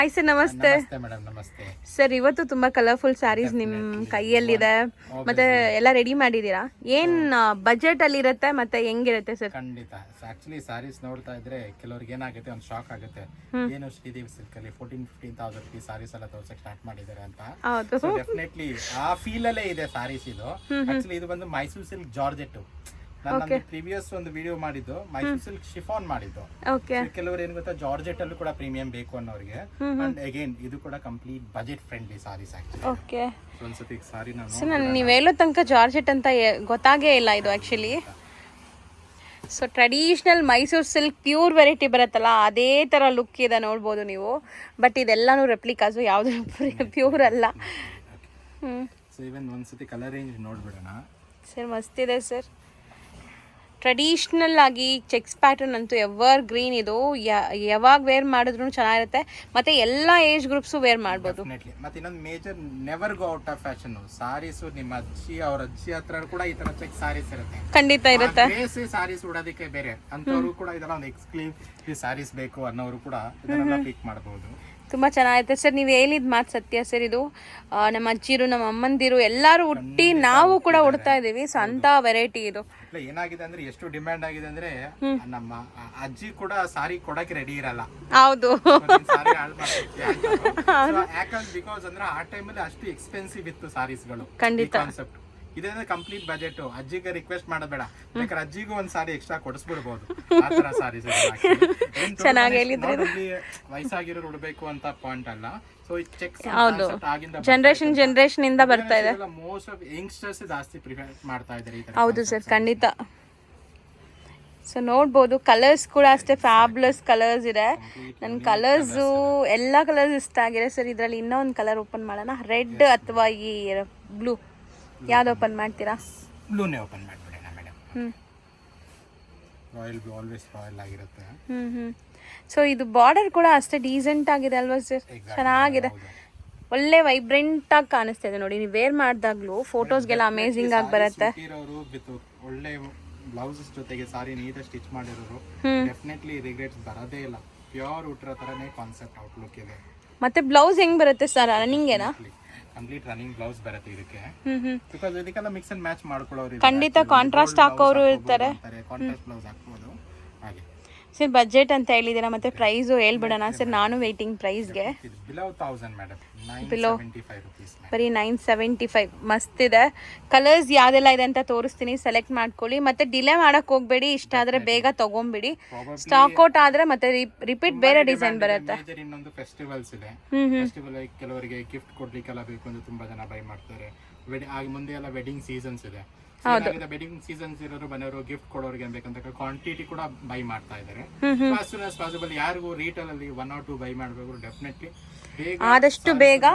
Hi sir, ನಮಸ್ತೆ. ನಮಸ್ತೆ madam, ನಮಸ್ತೆ ಸರ್, ಇವತ್ತು ತುಂಬಾ ಕಲರ್ಫುಲ್ ಸ್ಯಾರೀಸ್ ನಿಮ್ಮ ಕೈಯಲ್ಲಿದೆ ಮತ್ತೆ ಎಲ್ಲ ರೆಡಿ ಮಾಡಿದೀರಾ. ಏನ್ ಬಜೆಟ್ ಅಲ್ಲಿ ಇರುತ್ತೆ ಮತ್ತೆ ಹೆಂಗಿರುತ್ತೆ ಸರ್? ಖಂಡಿತ. ಆಕ್ಚುಲಿ ಸ್ಯಾರೀಸ್ ನೋಡ್ತಾ ಇದ್ರೆ ಕೆಲವ್ರಿಗೆ ಏನಾಗುತ್ತೆ, ಒಂದು ಶಾಕ್ ಆಗುತ್ತೆ. ಏನು ಶ್ರೀದೇವಿ ಸಿಲ್ಕ್ ಅಲ್ಲಿ 14,000-15,000 ರೂಪೀಸ್ ಸ್ಯಾರೀಸ್ ಎಲ್ಲ ತೋರ್ಸಕ್ ಸ್ಟಾರ್ಟ್ ಮಾಡಿದ್ದಾರೆ ಅಂತ. ಡೆಫಿನೆಟ್ಲಿ ಆ ಫೀಲ್ ಅಲ್ಲೇ ಇದೆ ಸ್ಯಾರೀಸ್. ಇದು ಆಕ್ಚುಲಿ ಇದು ಬಂದು ಮೈಸೂರು ಸಿಲ್ಕ್ ಜಾರ್ಜೆಟ್. ನಾನು ಪ್ರೀವಿಯಸ್ ಒಂದು ವಿಡಿಯೋ ಮಾಡಿದ್ದು ಮೈಸೂರು ಸಿಲ್ಕ್ ಶಿಫಾನ್ ಮಾಡಿದ್ದು. ಕೆಲವರು ಏನ್ ಗೊತ್ತಾ, ಜಾರ್ಜೆಟ್ ಅಲ್ಲೂ ಕೂಡ ಪ್ರೀಮಿಯಂ ಬೇಕು ಅನ್ನೋರಿಗೆ. ಅಂಡ್ ಅಗೇನ್ ಇದು ಕೂಡ complete budget friendly sarees actually. ಒಂದ್ಸತಿ ಸಾರಿ ನೀವು ಹೇಳೋ ತನಕ ಜಾರ್ಜೆಟ್ ಅಂತ ಗೊತ್ತಾಗೇ ಇಲ್ಲ ಇದು actually. So traditional Mysuru silk pure variety ಬರುತ್ತಲ್ಲ, ಅದೇ ಥರ ಲುಕ್ ಇದೆ ನೋಡ್ಬೋದು ನೀವು. ಬಟ್ ಇದೆಲ್ಲಾನು ರೆಪ್ಲಿಕಾಸು, ಯಾವುದು ಪ್ಯೂರ್ ಅಲ್ಲ. ಸೊ ಇವನ್ ಒಂದ್ಸತಿ ಕಲರ್ ರೇಂಜ್ ನೋಡ್ಬಿಡೋಣ ಸರ್. ಮಸ್ತಿದೆ ಸರ್. ಟ್ರೆಡಿಷ್ನಲ್ ಆಗಿ ಚೆಕ್ಸ್ ಪ್ಯಾಟರ್ನ್ ಅಂತೂ ಎವರ್ ಗ್ರೀನ್. ಇದು ಯಾವಾಗ ವೇರ್ ಮಾಡಿದ್ರು ಚೆನ್ನಾಗಿರುತ್ತೆ. ಮತ್ತೆ ಎಲ್ಲಾ ಏಜ್ ಗ್ರೂಪ್ಸ್ ವೇರ್ ಮಾಡ್ಬೋದು. ಮತ್ತೆ ಇನ್ನೊಂದು major, never go out of fashion sarees. ನಿಮ್ಮ ಅವ್ರ ಅಜ್ಜಿ ಹತ್ರ ಕೂಡ ಈ ತರ ಚೆಕ್ ಸಾರೀಸ್ ಇರುತ್ತೆ. ಖಂಡಿತ ಇರುತ್ತೆ. ಸಾರೀಸ್ ಉಡೋದಕ್ಕೆ ಬೇರೆ ಅಂತವ್ರು ಕೂಡ ಇದೆಲ್ಲ ಒಂದು ಎಕ್ಸ್ಕ್ಲೂಸಿವ್ ಸಾರೀಸ್ ಬೇಕು ಅನ್ನೋರು ಕೂಡ ಇದನ್ನೆಲ್ಲ ಪಿಕ್ ಮಾಡಬಹುದು. ತುಂಬ ಚೆನ್ನಾಗೈತೆ ಸರ್. ನೀವು ಹೇಳಿದ ಮಾತು ಸತ್ಯ ಸರ್. ಇದು ನಮ್ಮ ಅಜ್ಜಿರು, ನಮ್ಮ ಅಮ್ಮಂದಿರು ಎಲ್ಲರೂ ಹುಟ್ಟಿ ನಾವು ಕೂಡ ಉಡ್ತಾ ಇದೀವಿ. ಸೊ ಅಂತ ವೆರೈಟಿ ಇದು. ಏನಾಗಿದೆ ಅಂದ್ರೆ, ಎಷ್ಟು ಡಿಮ್ಯಾಂಡ್ ಆಗಿದೆ ಅಂದ್ರೆ, ನಮ್ಮ ಅಜ್ಜಿ ಕೂಡ ಸಾರಿ ಕೊಡಕ್ಕೆ ರೆಡಿ ಇರಲ್ಲ. ಹೌದು. ಬಿಕಾಸ್ ಅಂದ್ರೆ ಆ ಟೈಮಲ್ಲಿ ಅಷ್ಟು ಎಕ್ಸ್ಪೆನ್ಸಿವ್ ಇತ್ತು ಸಾರೀಸ್ಗಳು. ಖಂಡಿತ. ಕಾನ್ಸೆಪ್ಟ್ ಇದೇನೆ ಕಂಪ್ಲೀಟ್ ಬಜೆಟ್. ಅಜ್ಜಿಗೆ ರಿಕ್ವೆಸ್ಟ್ ಮಾಡಬೇಡ, ಬೇಕಾದ್ರೆ ಅಜ್ಜಿಗೂ ಒಂದ್ ಸಾರಿ ಎಕ್ಸ್ಟ್ರಾ ಕೊಡಿಸ್ಬಿಡ್ಬೋದು. ಆತರ ಸಾರೀಸ್ ಚೆನ್ನಾಗಿ ಹೇಳಿದ್ರಿ. ವಯಸ್ಸಾಗಿರೋರು ಉಡ್ಬೇಕು ಅಂತ ಪಾಯಿಂಟ್ ಅಲ್ಲ. ಸೊ ಈ ಚೆಕ್ಸ್ ಜನರೇಷನ್ ಇಂದ ಬರ್ತಾ ಇದೆ. ಮೋಸ್ಟ್ ಆಫ್ ಯಂಗ್ಸ್ಟರ್ಸ್ ಜಾಸ್ತಿ ಪ್ರಿಫರ್ ಮಾಡ್ತಾ ಇದ್ದಾರೆ. ಹೌದು ಸರ್, ಖಂಡಿತ. ಸೊ ನೋಡ್ಬೋದು, ಕಲರ್ಸ್ ಕೂಡ ಅಷ್ಟೇ ಫ್ಯಾಬ್ಲಸ್ ಕಲರ್ಸ್ ಇದೆ. ನನ್ನ ಕಲರ್ಸು ಎಲ್ಲ ಕಲರ್ಸ್ ಇಷ್ಟ ಆಗಿದೆ ಸರ್. ಇದರಲ್ಲಿ ಇನ್ನೊಂದು ಕಲರ್ ಓಪನ್ ಮಾಡೋಣ. ರೆಡ್ ಅಥವಾ ಈ ಬ್ಲೂ, ಯಾವ್ದು ಓಪನ್ ಮಾಡ್ತೀರಾ? ಬ್ಲೂನೇ ಓಪನ್ ಮಾಡ್ಬಿಡೋಣ madam. Royal blue always royal ಆಗಿರುತ್ತೆ. ಸೊ ಇದು ಬಾರ್ಡರ್ ಕೂಡ ಅಷ್ಟೇ ಡೀಸೆಂಟ್ ಆಗಿದೆ ಅಲ್ವಾ ಸರ್? ಚೆನ್ನಾಗಿದೆ, ಒಳ್ಳೆ ವೈಬ್ರೆಂಟ್ ಆಗಿ ಕಾಣಿಸ್ತಾ ಇದೆ ನೋಡಿ. ನೀವು ವೇರ್ ಮಾಡಿದಾಗ್ಲೂ ಫೋಟೋಸ್ಗೆಲ್ಲ ಅಮೇಸಿಂಗ್ ಆಗಿ ಬರುತ್ತೆ. ಒಳ್ಳೆ ಬ್ಲೌಸಸ್ ಜೊತೆಗೆ ಸಾರಿ ನೀಟಾಗಿ ಸ್ಟಿಚ್ ಮಾಡಿರೋರು ಡೆಫಿನೆಟ್ಲಿ ರಿಗ್ರೆಟ್ಸ್ ಬರೋದೇ ಇಲ್ಲ. ಪ್ಯೂರ್ ಉಟ್ರೋ ತರನೇ ಕಾನ್ಸೆಪ್ಟ್ ಔಟ್ಲುಕ್ ಇದೆ. ಮತ್ತೆ ಬ್ಲೌಸ್ ಹೆಂಗ್ ಬರುತ್ತೆ ಸರ್? ರನ್ನಿಂಗೇನಾ? ಕಂಪ್ಲೀಟ್ ರನ್ನಿಂಗ್ ಬ್ಲೌಸ್ ಬರುತ್ತೆ ಇದಕ್ಕೆ. ಬಿಕಾಸ್ ಇದಕ್ಕೆಲ್ಲ ಮಿಕ್ಸ್ ಅಂಡ್ ಮ್ಯಾಚ್ ಮಾಡ್ಕೊಳ್ಳೋರು ಖಂಡಿತ ಕಾಂಟ್ರಾಸ್ಟ್ ಹಾಕೋರು ಇರ್ತಾರೆ. ಕಾಂಟ್ರಾಸ್ಟ್ ಬ್ಲೌಸ್ ಹಾಕ್ಬೋದು. ಹಾಗೆ ಸರ್ ಬಜೆಟ್ ಅಂತ ಹೇಳಿದ್ದೀರಾ, ಮತ್ತೆ ಪ್ರೈಸು ಹೇಳ್ಬಿಡೋಣ ಸರ್. ನಾನು ವೇಟಿಂಗ್ ಪ್ರೈಸ್ಗೆ. ಬಿಲೋ 1000 ಮೇಡಮ್, ಬರೀ 975. ಮಸ್ತ್ ಇದೆ. ಕಲರ್ಸ್ ಯಾವ್ದೆಲ್ಲ ಇದೆ ಅಂತ ತೋರಿಸ್ತೀನಿ, ಸೆಲೆಕ್ಟ್ ಮಾಡ್ಕೊಳ್ಳಿ. ಮತ್ತೆ ಡಿಲೇ ಮಾಡಕ್ ಹೋಗ್ಬೇಡಿ. ಇಷ್ಟ ಆದ್ರೆ ಬೇಗ ತಗೊಂಬಿಡಿ. ಸ್ಟಾಕ್ ಔಟ್ ಆದ್ರೆ ಮತ್ತೆ ರಿಪೀಟ್ ಬೇರೆ ಡಿಸೈನ್ ಬರುತ್ತೆ. ಇನ್ನೊಂದು ಫೆಸ್ಟಿವಲ್ಸ್ ಇದೆ. ಫೆಸ್ಟಿವಲ್ ಕೆಲವರಿಗೆ ಗಿಫ್ಟ್ ಕೊಡ್ಲಿಕ್ಕೆಲ್ಲ ಬೇಕು ಅಂದ್ರೆ ತುಂಬಾ ಜನ ಬೈ ಮಾಡ್ತಾರೆ. ಮುಂದೆ ಎಲ್ಲ ವೆಡ್ಡಿಂಗ್ ಸೀಸನ್ಸ್ ಇದೆ. ವೆಡ್ಡಿಂಗ್ ಸೀಸನ್ಸ್ ಇರೋರು ಮನೆಯವರು ಗಿಫ್ಟ್ ಕೊಡೋರಿಗೆ ಬೇಕಂತ ಕ್ವಾಂಟಿಟಿ ಕೂಡ ಬೈ ಮಾಡ್ತಾ ಇದ್ದಾರೆ. ಆಸ್ ಸೂನ್ ಆಸ್ ಪಾಸಿಬಲ್ ಯಾರಿಗೂ ರೀಟೇಲ್ ಅಲ್ಲಿ 1 or 2 ಬೈ ಮಾಡಬೇಕು, ಡೆಫಿನೆಟ್ಲಿ ಆದಷ್ಟು ಬೇಗ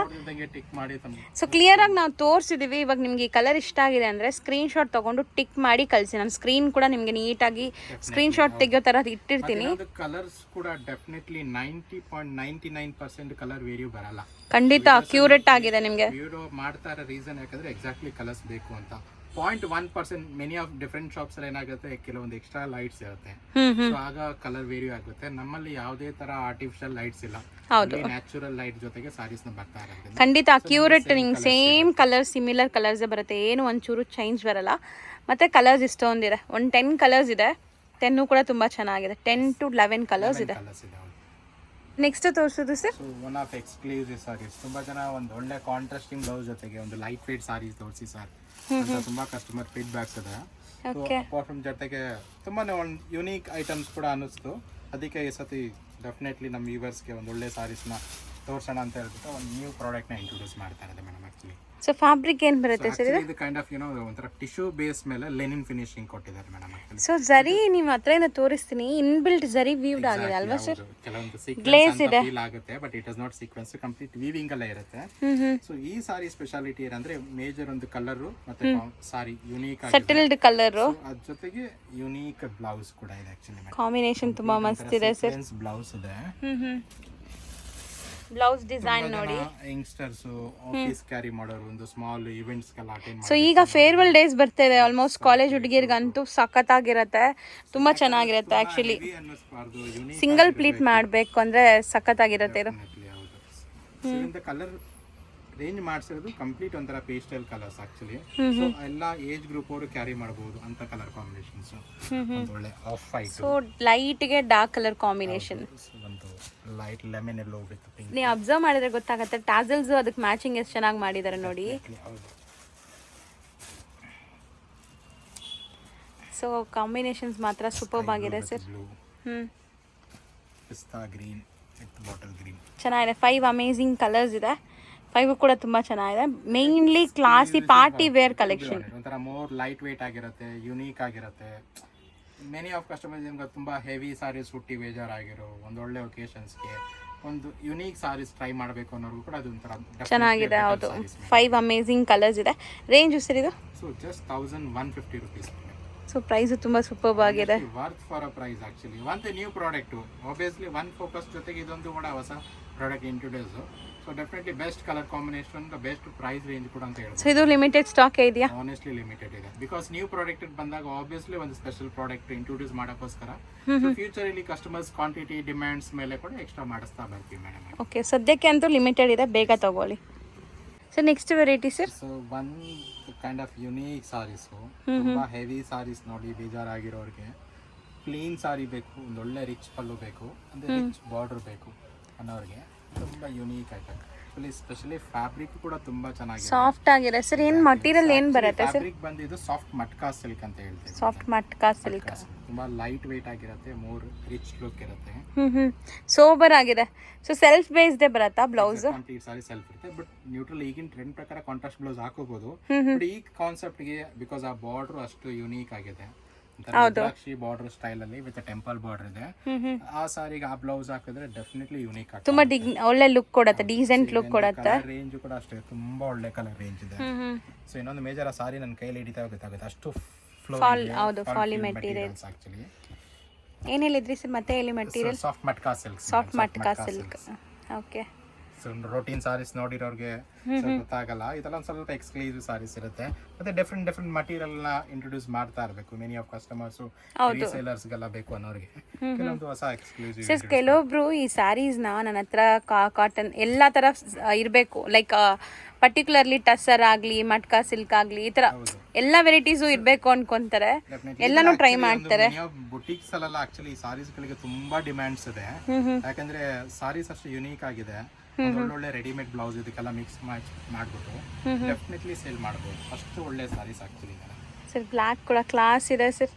ಟಿಕ್ ಮಾಡಿ. ಸೊ ಕ್ಲಿಯರ್ ಆಗಿ ನಾವು ತೋರಿಸಿದೀವಿ. ಇವಾಗ ನಿಮ್ಗೆ ಈ ಕಲರ್ ಇಷ್ಟ ಆಗಿದೆ ಅಂದ್ರೆ ಸ್ಕ್ರೀನ್ ಶಾಟ್ ತಗೊಂಡು ಟಿಕ್ ಮಾಡಿ ಕಳಿಸಿ. ನಾನು ಸ್ಕ್ರೀನ್ ಕೂಡ ನಿಮ್ಗೆ ನೀಟಾಗಿ ಸ್ಕ್ರೀನ್ ಶಾಟ್ ತೆಗಿಯೋ ತರ ಇಟ್ಟಿರ್ತೀನಿ. ಕಲರ್ಸ್ ಕೂಡ ಡೆಫಿನೆಟ್ಲಿ 90.99% ಕಲರ್ ವೇರಿಯೂ ಬರಲ್ಲ. ಖಂಡಿತ ಅಕ್ಯುರೇಟ್ ಆಗಿದೆ. ನಿಮ್ಗೆ ವಿಡಿಯೋ ಮಾಡ್ತಾ ಇರೋ ರೀಸನ್ ಯಾಕಂದ್ರೆ ಎಕ್ಸಾಕ್ಟ್ಲಿ ಕಲರ್ಸ್ ಬೇಕು ಅಂತ. 0.1% ಮೆನಿ ಆಫ್ ಡಿಫರೆಂಟ್ ಶಾಪ್ಸ್ ಅಲ್ಲಿ ಏನಾಗುತ್ತೆ, ಕೆಲವೊಂದು ಎಕ್ಸ್ಟ್ರಾ ಲೈಟ್ಸ್ ಇರುತ್ತೆ. ಸೊ ಆಗ ಕಲರ್ ವೇರಿಯೂ ಆಗುತ್ತೆ. ನಮ್ಮಲ್ಲಿ ಯಾವುದೇ ತರ ಆರ್ಟಿಫಿಷಿಯಲ್ ಲೈಟ್ಸ್ ಇಲ್ಲ. ನ್ಯಾಚುರಲ್ ಲೈಟ್ ಜೊತೆಗೆ ಸಾರೀಸ್ ಬರ್ತಾ ಇರುತ್ತೆ. ಖಂಡಿತ ಅಕ್ಯುರೇಟ್. ನಿಮ್ಗೆ ಸೇಮ್ ಕಲರ್, ಸಿಮಿಲರ್ ಕಲರ್ಸ್ ಬರುತ್ತೆ. ಏನು ಒಂಚೂರು ಚೇಂಜ್ ಬರಲ್ಲ. ಮತ್ತೆ ಕಲರ್ಸ್ ಇಷ್ಟೊಂದಿದೆ. ಒಂದು 10 ಕಲರ್ಸ್ ಇದೆ. 10 ಕೂಡ ತುಂಬಾ ಚೆನ್ನಾಗಿದೆ. 10 to 11 ಕಲರ್ಸ್ ಇದೆ. ನೆಕ್ಸ್ಟ್ ತೋರಿಸೋದು sir, one of exclusive sarees. ತುಂಬಾ ಜನ ಒಂದು ಒಳ್ಳೆ ಕಾಂಟ್ರಾಸ್ಟಿಂಗ್ ಬ್ಲೌಸ್ ಜೊತೆಗೆ ಒಂದು ಲೈಟ್ ವೇಟ್ ಸಾರೀಸ್ ತೋರಿಸಿ ಸರ್ ಅಂತ ತುಂಬಾ ಕಸ್ಟಮರ್ ಫೀಡ್ಬ್ಯಾಕ್ಸ್ ಇದೆ. ಅಪಾರ್ಟ್ ಜೊತೆಗೆ ತುಂಬಾನೇ ಒಂದು ಯುನೀಕ್ ಐಟಮ್ಸ್ ಕೂಡ ಅನ್ನಿಸ್ತು. ಅದಕ್ಕೆ ಈ ಸತಿ ಡೆಫಿನೆಟ್ಲಿ ನಮ್ಮ ವ್ಯೂವರ್ಸ್ಗೆ ಒಂದು ಒಳ್ಳೆ ಸಾರೀಸ್ನ ತೋರ್ಸೋಣ ಅಂತ ಹೇಳ್ಬಿಟ್ಟು ಒಂದು ನ್ಯೂ ಪ್ರಾಡಕ್ಟ್ನ ಇಂಟ್ರೊಡ್ಯೂಸ್ ಮಾಡ್ತಾ ಇರೋದು ಮೇಡಮ್. ಆಕ್ಚುಲಿ ಸೊ ಫ್ಯಾಬ್ರಿಕ್ ಏನು ಬರುತ್ತೆ ಸರ್? ಇದು ಕೈಂಡ್ ಆಫ್ ಒಂಥರ ಟಿಶ್ಯೂ ಬೇಸ್ ಮೇಲೆ ಲೆನಿನ್ ಫಿನಿಶಿಂಗ್ ಕೊಟ್ಟಿದ್ದಾರೆ ಮೇಡಮ್. ಸೊ ಜರಿ ನಿಮ್ಮ ಹತ್ರದಿಂದ ತೋರಿಸ್ತೀನಿ. ಇನ್ಬಿಲ್ಟ್ ಜರಿ ವೀವ್ಡ್ ಆಗಿದೆ ಅಲ್ವಾ ಸರ್? ಕೆಲವೊಂದು ಸೀಕ್ವೆನ್ಸ್ ಅಂತ ಫೀಲ್ ಆಗುತ್ತೆ, but it is not sequence, complete weaving ಅಲ್ಲೇ ಇರುತ್ತೆ. ಸೊ ಈ ಸಾರಿ ಸ್ಪೆಷಾಲಿಟಿ ಏನಂದ್ರೆ ಮೇಜರ್ ಒಂದು ಕಲರ್ ಮತ್ತೆ ಸಾರಿ ಯುನೀಕ್ ಆಗಿ ಸೆಟಲ್ಡ್ ಕಲರ್, ಅದ್ರ ಜೊತೆಗೆ ಯುನೀಕ್ ಬ್ಲೌಸ್ ಕೂಡ ಇದೆ. ಆಕ್ಚುಲಿ ಕಾಂಬಿನೇಷನ್ ತುಂಬಾ ಮಸ್ತ್ ಇದೆ ಸರ್. ಬ್ಲೌಸ್ ಇದೆ. ಬ್ಲೌಸ್ ಡಿಸೈನ್ ನೋಡಿ. ಯಂಗ್ಸ್ಟರ್ಸ್ ಆಫೀಸ್ ಕ್ಯಾರಿ ಮಾಡೋರು, ಒಂದು ಸ್ಮಾಲ್ ಈವೆಂಟ್ಸ್ ಗೆಲ್ಲ ಅಟೆಂಡ್ ಮಾಡಿ. ಸೊ ಈಗ ಫೇರ್ವೆಲ್ ಡೇಸ್ ಬರ್ತಾ ಇದೆ. ಆಲ್ಮೋಸ್ಟ್ ಕಾಲೇಜ್ ಹುಡುಗಿರ್ಗಂತೂ ಸಖತ್ತಾಗಿರುತ್ತೆ. ತುಂಬಾ ಚೆನ್ನಾಗಿರುತ್ತೆ. ಆಕ್ಚುಲಿ ಸಿಂಗಲ್ ಪ್ಲೀಟ್ ಮಾಡಬೇಕು ಅಂದ್ರೆ ಸಖತ್ತಾಗಿರುತ್ತೆ ಇದು. ಇದರಿಂದ ಕಲರ್ ರೇಂಜ್ ಮಾಡಿಸಿರೋದು ಕಂಪ್ಲೀಟ್ ಒಂಥರ ಪೇಸ್ಟಲ್ ಕಲರ್ಸ್ ಆಕ್ಚುಲಿ. ಸೊ ಎಲ್ಲ ಏಜ್ ಗ್ರೂಪ್ ಅವರು ಕ್ಯಾರಿ ಮಾಡಬಹುದು ಅಂತ ಕಲರ್ ಕಾಂಬಿನೇಷನ್ಸ್. ಒಂದು ಒಳ್ಳೆ ಆಫ್ ವೈಟ್, ಸೊ ಲೈಟ್ ಗೆ ಡಾರ್ಕ್ ಕಲರ್ ಕಾಂಬಿನೇಷನ್, ಒಂದು light lemon yellow with pink. ನೀವು ಅಬ್ಸರ್ವ್ ಮಾಡಿದ್ರೆ ಗೊತ್ತಾಗುತ್ತೆ ಟಾಸಲ್ಸ್ ಅದಕ್ಕೆ ಮ್ಯಾಚಿಂಗ್ ಎಷ್ಟು ಚೆನ್ನಾಗಿ ಮಾಡಿದ್ದಾರೆ ನೋಡಿ. ಸೊ ಕಾಂಬಿನೇಷನ್ಸ್ ಮಾತ್ರ ಸೂಪರ್ಬ್ ಆಗಿದೆ ಸರ್. ಪಿಸ್ತಾ ಗ್ರೀನ್ ವಿತ್ ಬಾಟಲ್ ಗ್ರೀನ್ ಚೆನ್ನಾಗಿದೆ. 5 ಅಮೇಝಿಂಗ್ ಕಲರ್ಸ್ ಇದೆ. 5 ಕೂಡ ತುಂಬಾ ಚೆನ್ನಾಗಿದೆ. Mainly classy party wear collection. ಒಂಥರ ಮೋರ್ ಲೈಟ್ ವೇಟ್ ಆಗಿರುತ್ತೆ, ಯುನೀಕ್ ಆಗಿರುತ್ತೆ. ಮೆನಿ ಆಫ್ ಕಸ್ಟಮರ್ಸ್ ನಿಮ್ಗೆ ತುಂಬಾ ಹೆವಿ ಸಾರೀಸ್ ಹುಟ್ಟಿ ಬೇಜಾರಾಗಿರೋ ಒಂದೊಳ್ಳೆ ಒಕೇಶನ್ಸ್ಗೆ ಒಂದು ಯುನೀಕ್ ಸಾರೀಸ್ ಟ್ರೈ ಮಾಡಬೇಕು ಅನ್ನೋರು ಕೂಡ ಅದು ಒಂಥರ ಚೆನ್ನಾಗಿದೆ. ಹೌದು, 5 ಅಮೇಝಿಂಗ್ ಕಲರ್ಸ್ ಇದೆ. ರೇಂಜ್ ಸರ್ ಇದು? So just 1150 rupees. So price ತುಂಬಾ ಸೂಪರ್ಬ್ ಆಗಿದೆ. Worth for a price actually. ಒಂದು new product, obviously one focus ಜೊತೆಗೆ ಇದೊಂದು ಕೂಡ ಹೊಸ product introduce. So definitely best colour combination, best price range ಕೂಡ ಅಂತ ಹೇಳ್ಬೋದು. ಸೊ ಇದು ಲಿಮಿಟೆಡ್ ಸ್ಟಾಕ್ ಇದೆಯಾ? ಆನೆಸ್ಟ್ಲಿ ಲಿಮಿಟೆಡ್ ಇದೆ. ಬಿಕಾಸ್ ನ್ಯೂ ಪ್ರಾಡಕ್ಟ್ ಬಂದಾಗ ಆಬ್ವಿಯಸ್ಲಿ ಒಂದು ಸ್ಪೆಷಲ್ ಪ್ರಾಡಕ್ಟ್ ಇಂಟ್ರೊಡ್ಯೂಸ್ ಮಾಡೋಕ್ಕೋಸ್ಕರ ಫ್ಯೂಚರ್ ಇಲ್ಲಿ ಕಸ್ಟಮರ್ಸ್ ಕ್ವಾಂಟಿಟಿ ಡಿಮ್ಯಾಂಡ್ಸ್ ಮೇಲೆ ಕೂಡ ಎಕ್ಸ್ಟ್ರಾ ಮಾಡಿಸ್ತಾ ಬರ್ತೀವಿ ಮೇಡಮ್. ಓಕೆ, ಸದ್ಯಕ್ಕೆ ಅಂತೂ ಲಿಮಿಟೆಡ್ ಇದೆ, ಬೇಗ ತಗೊಳ್ಳಿ. Sir next variety sir? So one kind of unique saris, ತುಂಬಾ ಹೆವಿ ಸಾರೀಸ್ ನೋಡಿ ಬೇಜಾರಾಗಿರೋರಿಗೆ ಕ್ಲೀನ್ ಸಾರಿ ಬೇಕು, ಒಂದೊಳ್ಳೆ ರಿಚ್ ಪಲ್ಲು ಬೇಕು, ಅಂದ್ರೆ ರಿಚ್ ಬಾರ್ಡರ್ ಬೇಕು ಅನ್ನೋರಿಗೆ ತುಂಬಾ ಯುನೀಕ್ ಐಟಮ್. ಸ್ಪೆಷಲಿ ಫ್ಯಾಬ್ರಿಕ್ ಕೂಡ ತುಂಬಾ ಚೆನ್ನಾಗಿದೆ, ಸಾಫ್ಟ್ ಆಗಿದೆ. ಸರ್ ಏನ್ ಮಟೀರಿಯಲ್ ಏನ್ ಬರುತ್ತೆ ಸರ್? ಫ್ಯಾಬ್ರಿಕ್ ಬಂದಿದ್ದು ಸಾಫ್ಟ್ ಮಟ್ಕಾ ಸಿಲ್ಕ್ ಅಂತ ಹೇಳ್ತೀವಿ. ಸಾಫ್ಟ್ ಮಟ್ಕಾ ಸಿಲ್ಕ್ ತುಂಬಾ ಲೈಟ್ ವೇಟ್ ಆಗಿರುತ್ತೆ, ಮೋರ್ ರಿಚ್ ಲುಕ್ ಇರುತ್ತೆ. ಸೋಬರ್ ಆಗಿದೆ. ಸೊ ಸೆಲ್ಫ್ ಬೇಸ್ಡ್ ಬರುತ್ತಾ ಬ್ಲೌಸ್? ಕಂಪ್ಲೀಟ್ ಸಾರಿ ಸೆಲ್ಫ್ ಇರುತ್ತೆ, ಬಟ್ ನ್ಯೂಟ್ರಲ್ ಈಗಿನ ಟ್ರೆಂಡ್ ಪ್ರಕಾರ ಕಾಂಟ್ರಾಸ್ಟ್ ಬ್ಲೌಸ್ ಹಾಕೋಬಹುದು. ಬಟ್ ಈ ಕಾನ್ಸೆಪ್ಟ್ ಗೆ ಬಿಕಾಸ್ ಆ ಬಾರ್ಡರ್ ಅಷ್ಟು ಯುನೀಕ್ ಆಗಿದೆ, ರುದ್ರಾಕ್ಷಿ ಬಾರ್ಡರ್ ಸ್ಟೈಲ್ ಅಲ್ಲಿ ವಿತ್ ಟೆಂಪಲ್ ಬಾರ್ಡರ್ ಇದೆ. ಆ ಸಾರಿಗೆ ಆ ಬ್ಲೌಸ್ ಹಾಕಿದ್ರೆ ಡೆಫಿನೆಟ್ಲಿ ಯುನೀಕ್ ಆಗುತ್ತೆ, ತುಂಬಾ ಒಳ್ಳೆ ಲುಕ್ ಕೊಡುತ್ತೆ, ಡೀಸೆಂಟ್ ಲುಕ್ ಕೊಡುತ್ತೆ. ರೇಂಜ್ ಕೂಡ ಅಷ್ಟೇ ತುಂಬಾ ಒಳ್ಳೆ ಕಲರ್ ರೇಂಜ್ ಇದೆ. ಸೊ ಇನ್ನೊಂದು ಮೇಜರ್ ಆ ಸಾರಿ ನನ್ನ ಕೈಯಲ್ಲಿ ಹಿಡಿತಾ ಗೊತ್ತಾಗುತ್ತೆ, ಅಷ್ಟು ಹೌದು ಫಾಲಿ ಮೆಟೀರಿಯಲ್ಸ್. ಆಕ್ಚುಲಿ ಏನ್ ಹೇಳಿದ್ರಿ ಸರ್ ಮತ್ತೆ? ಎಲ್ಲಿ material? Soft matka silk. Soft matka silk. Okay. So routine saris ನೋಡಿರೋರಿಗೆ ಗೊತ್ತಾಗಲ್ಲ, ಇದೆಲ್ಲ ಒಂದು ಸ್ವಲ್ಪ ಎಕ್ಸ್ಕ್ಲೂಸಿವ್ ಸಾರೀಸ್ ಇರುತ್ತೆ. ಮತ್ತೆ ಡಿಫ್ರೆಂಟ್ ಮಟೀರಿಯಲ್ ನ ಇಂಟ್ರೊಡ್ಯೂಸ್ ಮಾಡ್ತಾ ಇರಬೇಕು. ಮೆನಿ ಆಫ್ ಕಸ್ಟಮರ್ಸ್ ರೀಸೇಲರ್ಸ್ ಗೆಲ್ಲ ಬೇಕು ಅನ್ನೋರಿಗೆ ಕೆಲವೊಂದು ಹೊಸ ಎಕ್ಸ್ಕ್ಲೂಸಿವ್. ಸರ್ ಕೆಲವೊಬ್ರು ಈ ಸ್ಯಾರೀಸ್ ನನ್ನ ಹತ್ರ ಕಾಟನ್ ಎಲ್ಲಾ ತರ ಇರಬೇಕು, ಲೈಕ್ ಪರ್ಟಿಕ್ಯುಲರ್ಲಿ ಟಸ್ಸರ್ ಆಗ್ಲಿ ಮಟ್ಕಾ ಸಿಲ್ಕ್ ಆಗ್ಲಿ ಈ ತರ ಎಲ್ಲಾ ವೆರೈಟೀಸು ಇರ್ಬೇಕು ಅನ್ಕೊಂತಾರೆ, ಎಲ್ಲಾನು ಟ್ರೈ ಮಾಡ್ತಾರೆ. ಬುಟೀಕ್ಸ್ ಅಲ್ಲೆಲ್ಲ ಆಕ್ಚುಲಿ ಈ ಸಾರೀಸ್ ಗಳಿಗೆ ತುಂಬಾ ಡಿಮ್ಯಾಂಡ್ಸ್ ಇದೆ, ಯಾಕಂದ್ರೆ ಸಾರೀಸ್ ಅಷ್ಟು ಯುನೀಕ್ ಆಗಿದೆ. ಒಳ್ಳೊಳ್ಳೆ ರೆಡಿಮೇಡ್ ಬ್ಲೌಸ್ ಇದಕ್ಕೆಲ್ಲ ಮಿಕ್ಸ್ ಮಾಡ್ಬಿಟ್ಟು ಡೆಫಿನೆಟ್ಲಿ ಸೇಲ್ ಮಾಡಬಹುದು, ಅಷ್ಟು ಒಳ್ಳೆ ಸಾರೀಸ್ ಆಕ್ಚುಲಿ. ಸರ್ ಬ್ಲ್ಯಾಕ್ ಕೂಡ ಕ್ಲಾಸ್ ಇದೆ ಸರ್,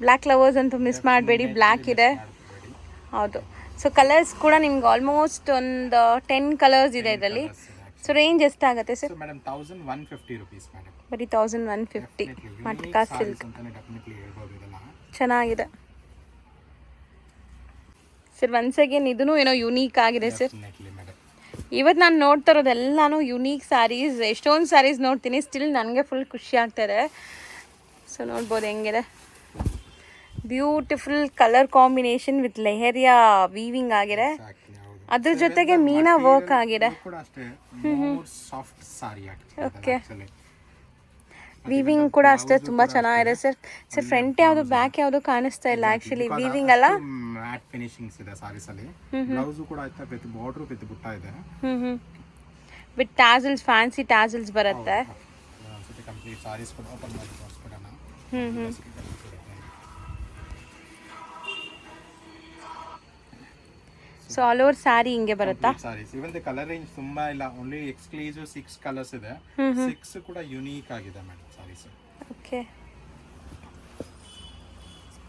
ಬ್ಲ್ಯಾಕ್ ಲವರ್ಸ್ ಅಂತೂ ಮಿಸ್ ಮಾಡಬೇಡಿ, ಬ್ಲ್ಯಾಕ್ ಇದೆ. ಹೌದು. ಸೊ ಕಲರ್ಸ್ ಕೂಡ ನಿಮ್ಗೆ ಆಲ್ಮೋಸ್ಟ್ ಒಂದು 10 ಕಲರ್ಸ್ ಇದೆ ಇದರಲ್ಲಿ. ಸೊ ರೇಂಜ್ ಎಷ್ಟಾಗುತ್ತೆ ಸರ್? Madam 1150 rupees madam. ಬರೀ 1150. ಮಟ್ಕಾ ಸಿಲ್ಕ್ ಡೆಫಿನೆಟ್ಲಿ ಹೇಳ್ಬೋದು, ಇದೆಲ್ಲ ಚೆನ್ನಾಗಿದೆ ಸರ್. ಒನ್ಸ್ ಅಗೇನ್ ಇದೂ ಏನೋ ಯುನೀಕ್ ಆಗಿದೆ ಸರ್. ಇವತ್ತು ನಾನು ನೋಡ್ತಾ ಇರೋದೆಲ್ಲಾನು ಯುನೀಕ್ ಸ್ಯಾರೀಸ್. ಎಷ್ಟೊಂದು ಸ್ಯಾರೀಸ್ ನೋಡ್ತೀನಿ, ಸ್ಟಿಲ್ ನನಗೆ ಫುಲ್ ಖುಷಿ ಆಗ್ತಾಯಿದೆ. ಸೊ ನೋಡ್ಬೋದು ಹೆಂಗಿದೆ, beautiful colour combination with leheriya weaving ಆಗಿದೆ, ಅದ್ರ ಜೊತೆಗೆ ಮೀನಾ ವರ್ಕ್ ಆಗಿದೆ. ಓಕೆ, ವೀವಿಂಗ್ ಕೂಡ ಅಷ್ಟೇ ತುಂಬಾ ಚೆನ್ನಾಗಿದೆ ಸರ್. ಸರ್ ಫ್ರಂಟ್ ಯಾವುದು ಬ್ಯಾಕ್ ಯಾವುದು ಕಾಣಿಸ್ತಾ ಇಲ್ಲ ಆಕ್ಚುಲಿ, ವೀವಿಂಗ್ ಅಲ್ಲ ಮ್ಯಾಟ್ ಫಿನಿಶಿಂಗ್ಸ್ ಇದೆ ಸಾರೀಸ್ ಅಲ್ಲಿ. ಬ್ಲೌಸ್ ಕೂಡ ಆಯ್ತಾ ವಿತ್ ಬಾರ್ಡರ್ ವಿತ್ ಬುಟ್ಟ ಇದೆ, ವಿತ್ ಟಾಸಲ್ಸ್, ಫ್ಯಾನ್ಸಿ ಟಾಸಲ್ಸ್ ಬರುತ್ತೆ. ಸತಿ ಕಂಪ್ಲೀಟ್ ಸಾರೀಸ್ ಕೂಡ ಓಪನ್ ಮಾಡಿ ತೋರಿಸ್ಬಿಡೋಣ. ಸೊ ಆಲ್ ಓವರ್ ಸ್ಯಾರಿ ಹಿಂಗೆ ಬರುತ್ತಾ? Sarees even the colour range ತುಂಬಾ ಇಲ್ಲ, ಓನ್ಲಿ ಎಕ್ಸ್ಕ್ಲೂಸಿವ್ 6 ಕಲರ್ಸ್ ಇದೆ. 6 ಕೂಡ ಯುನೀಕ್ ಆಗಿದೆ ಮೇಡಮ್ ಸಾರೀಸ್. ಓಕೆ,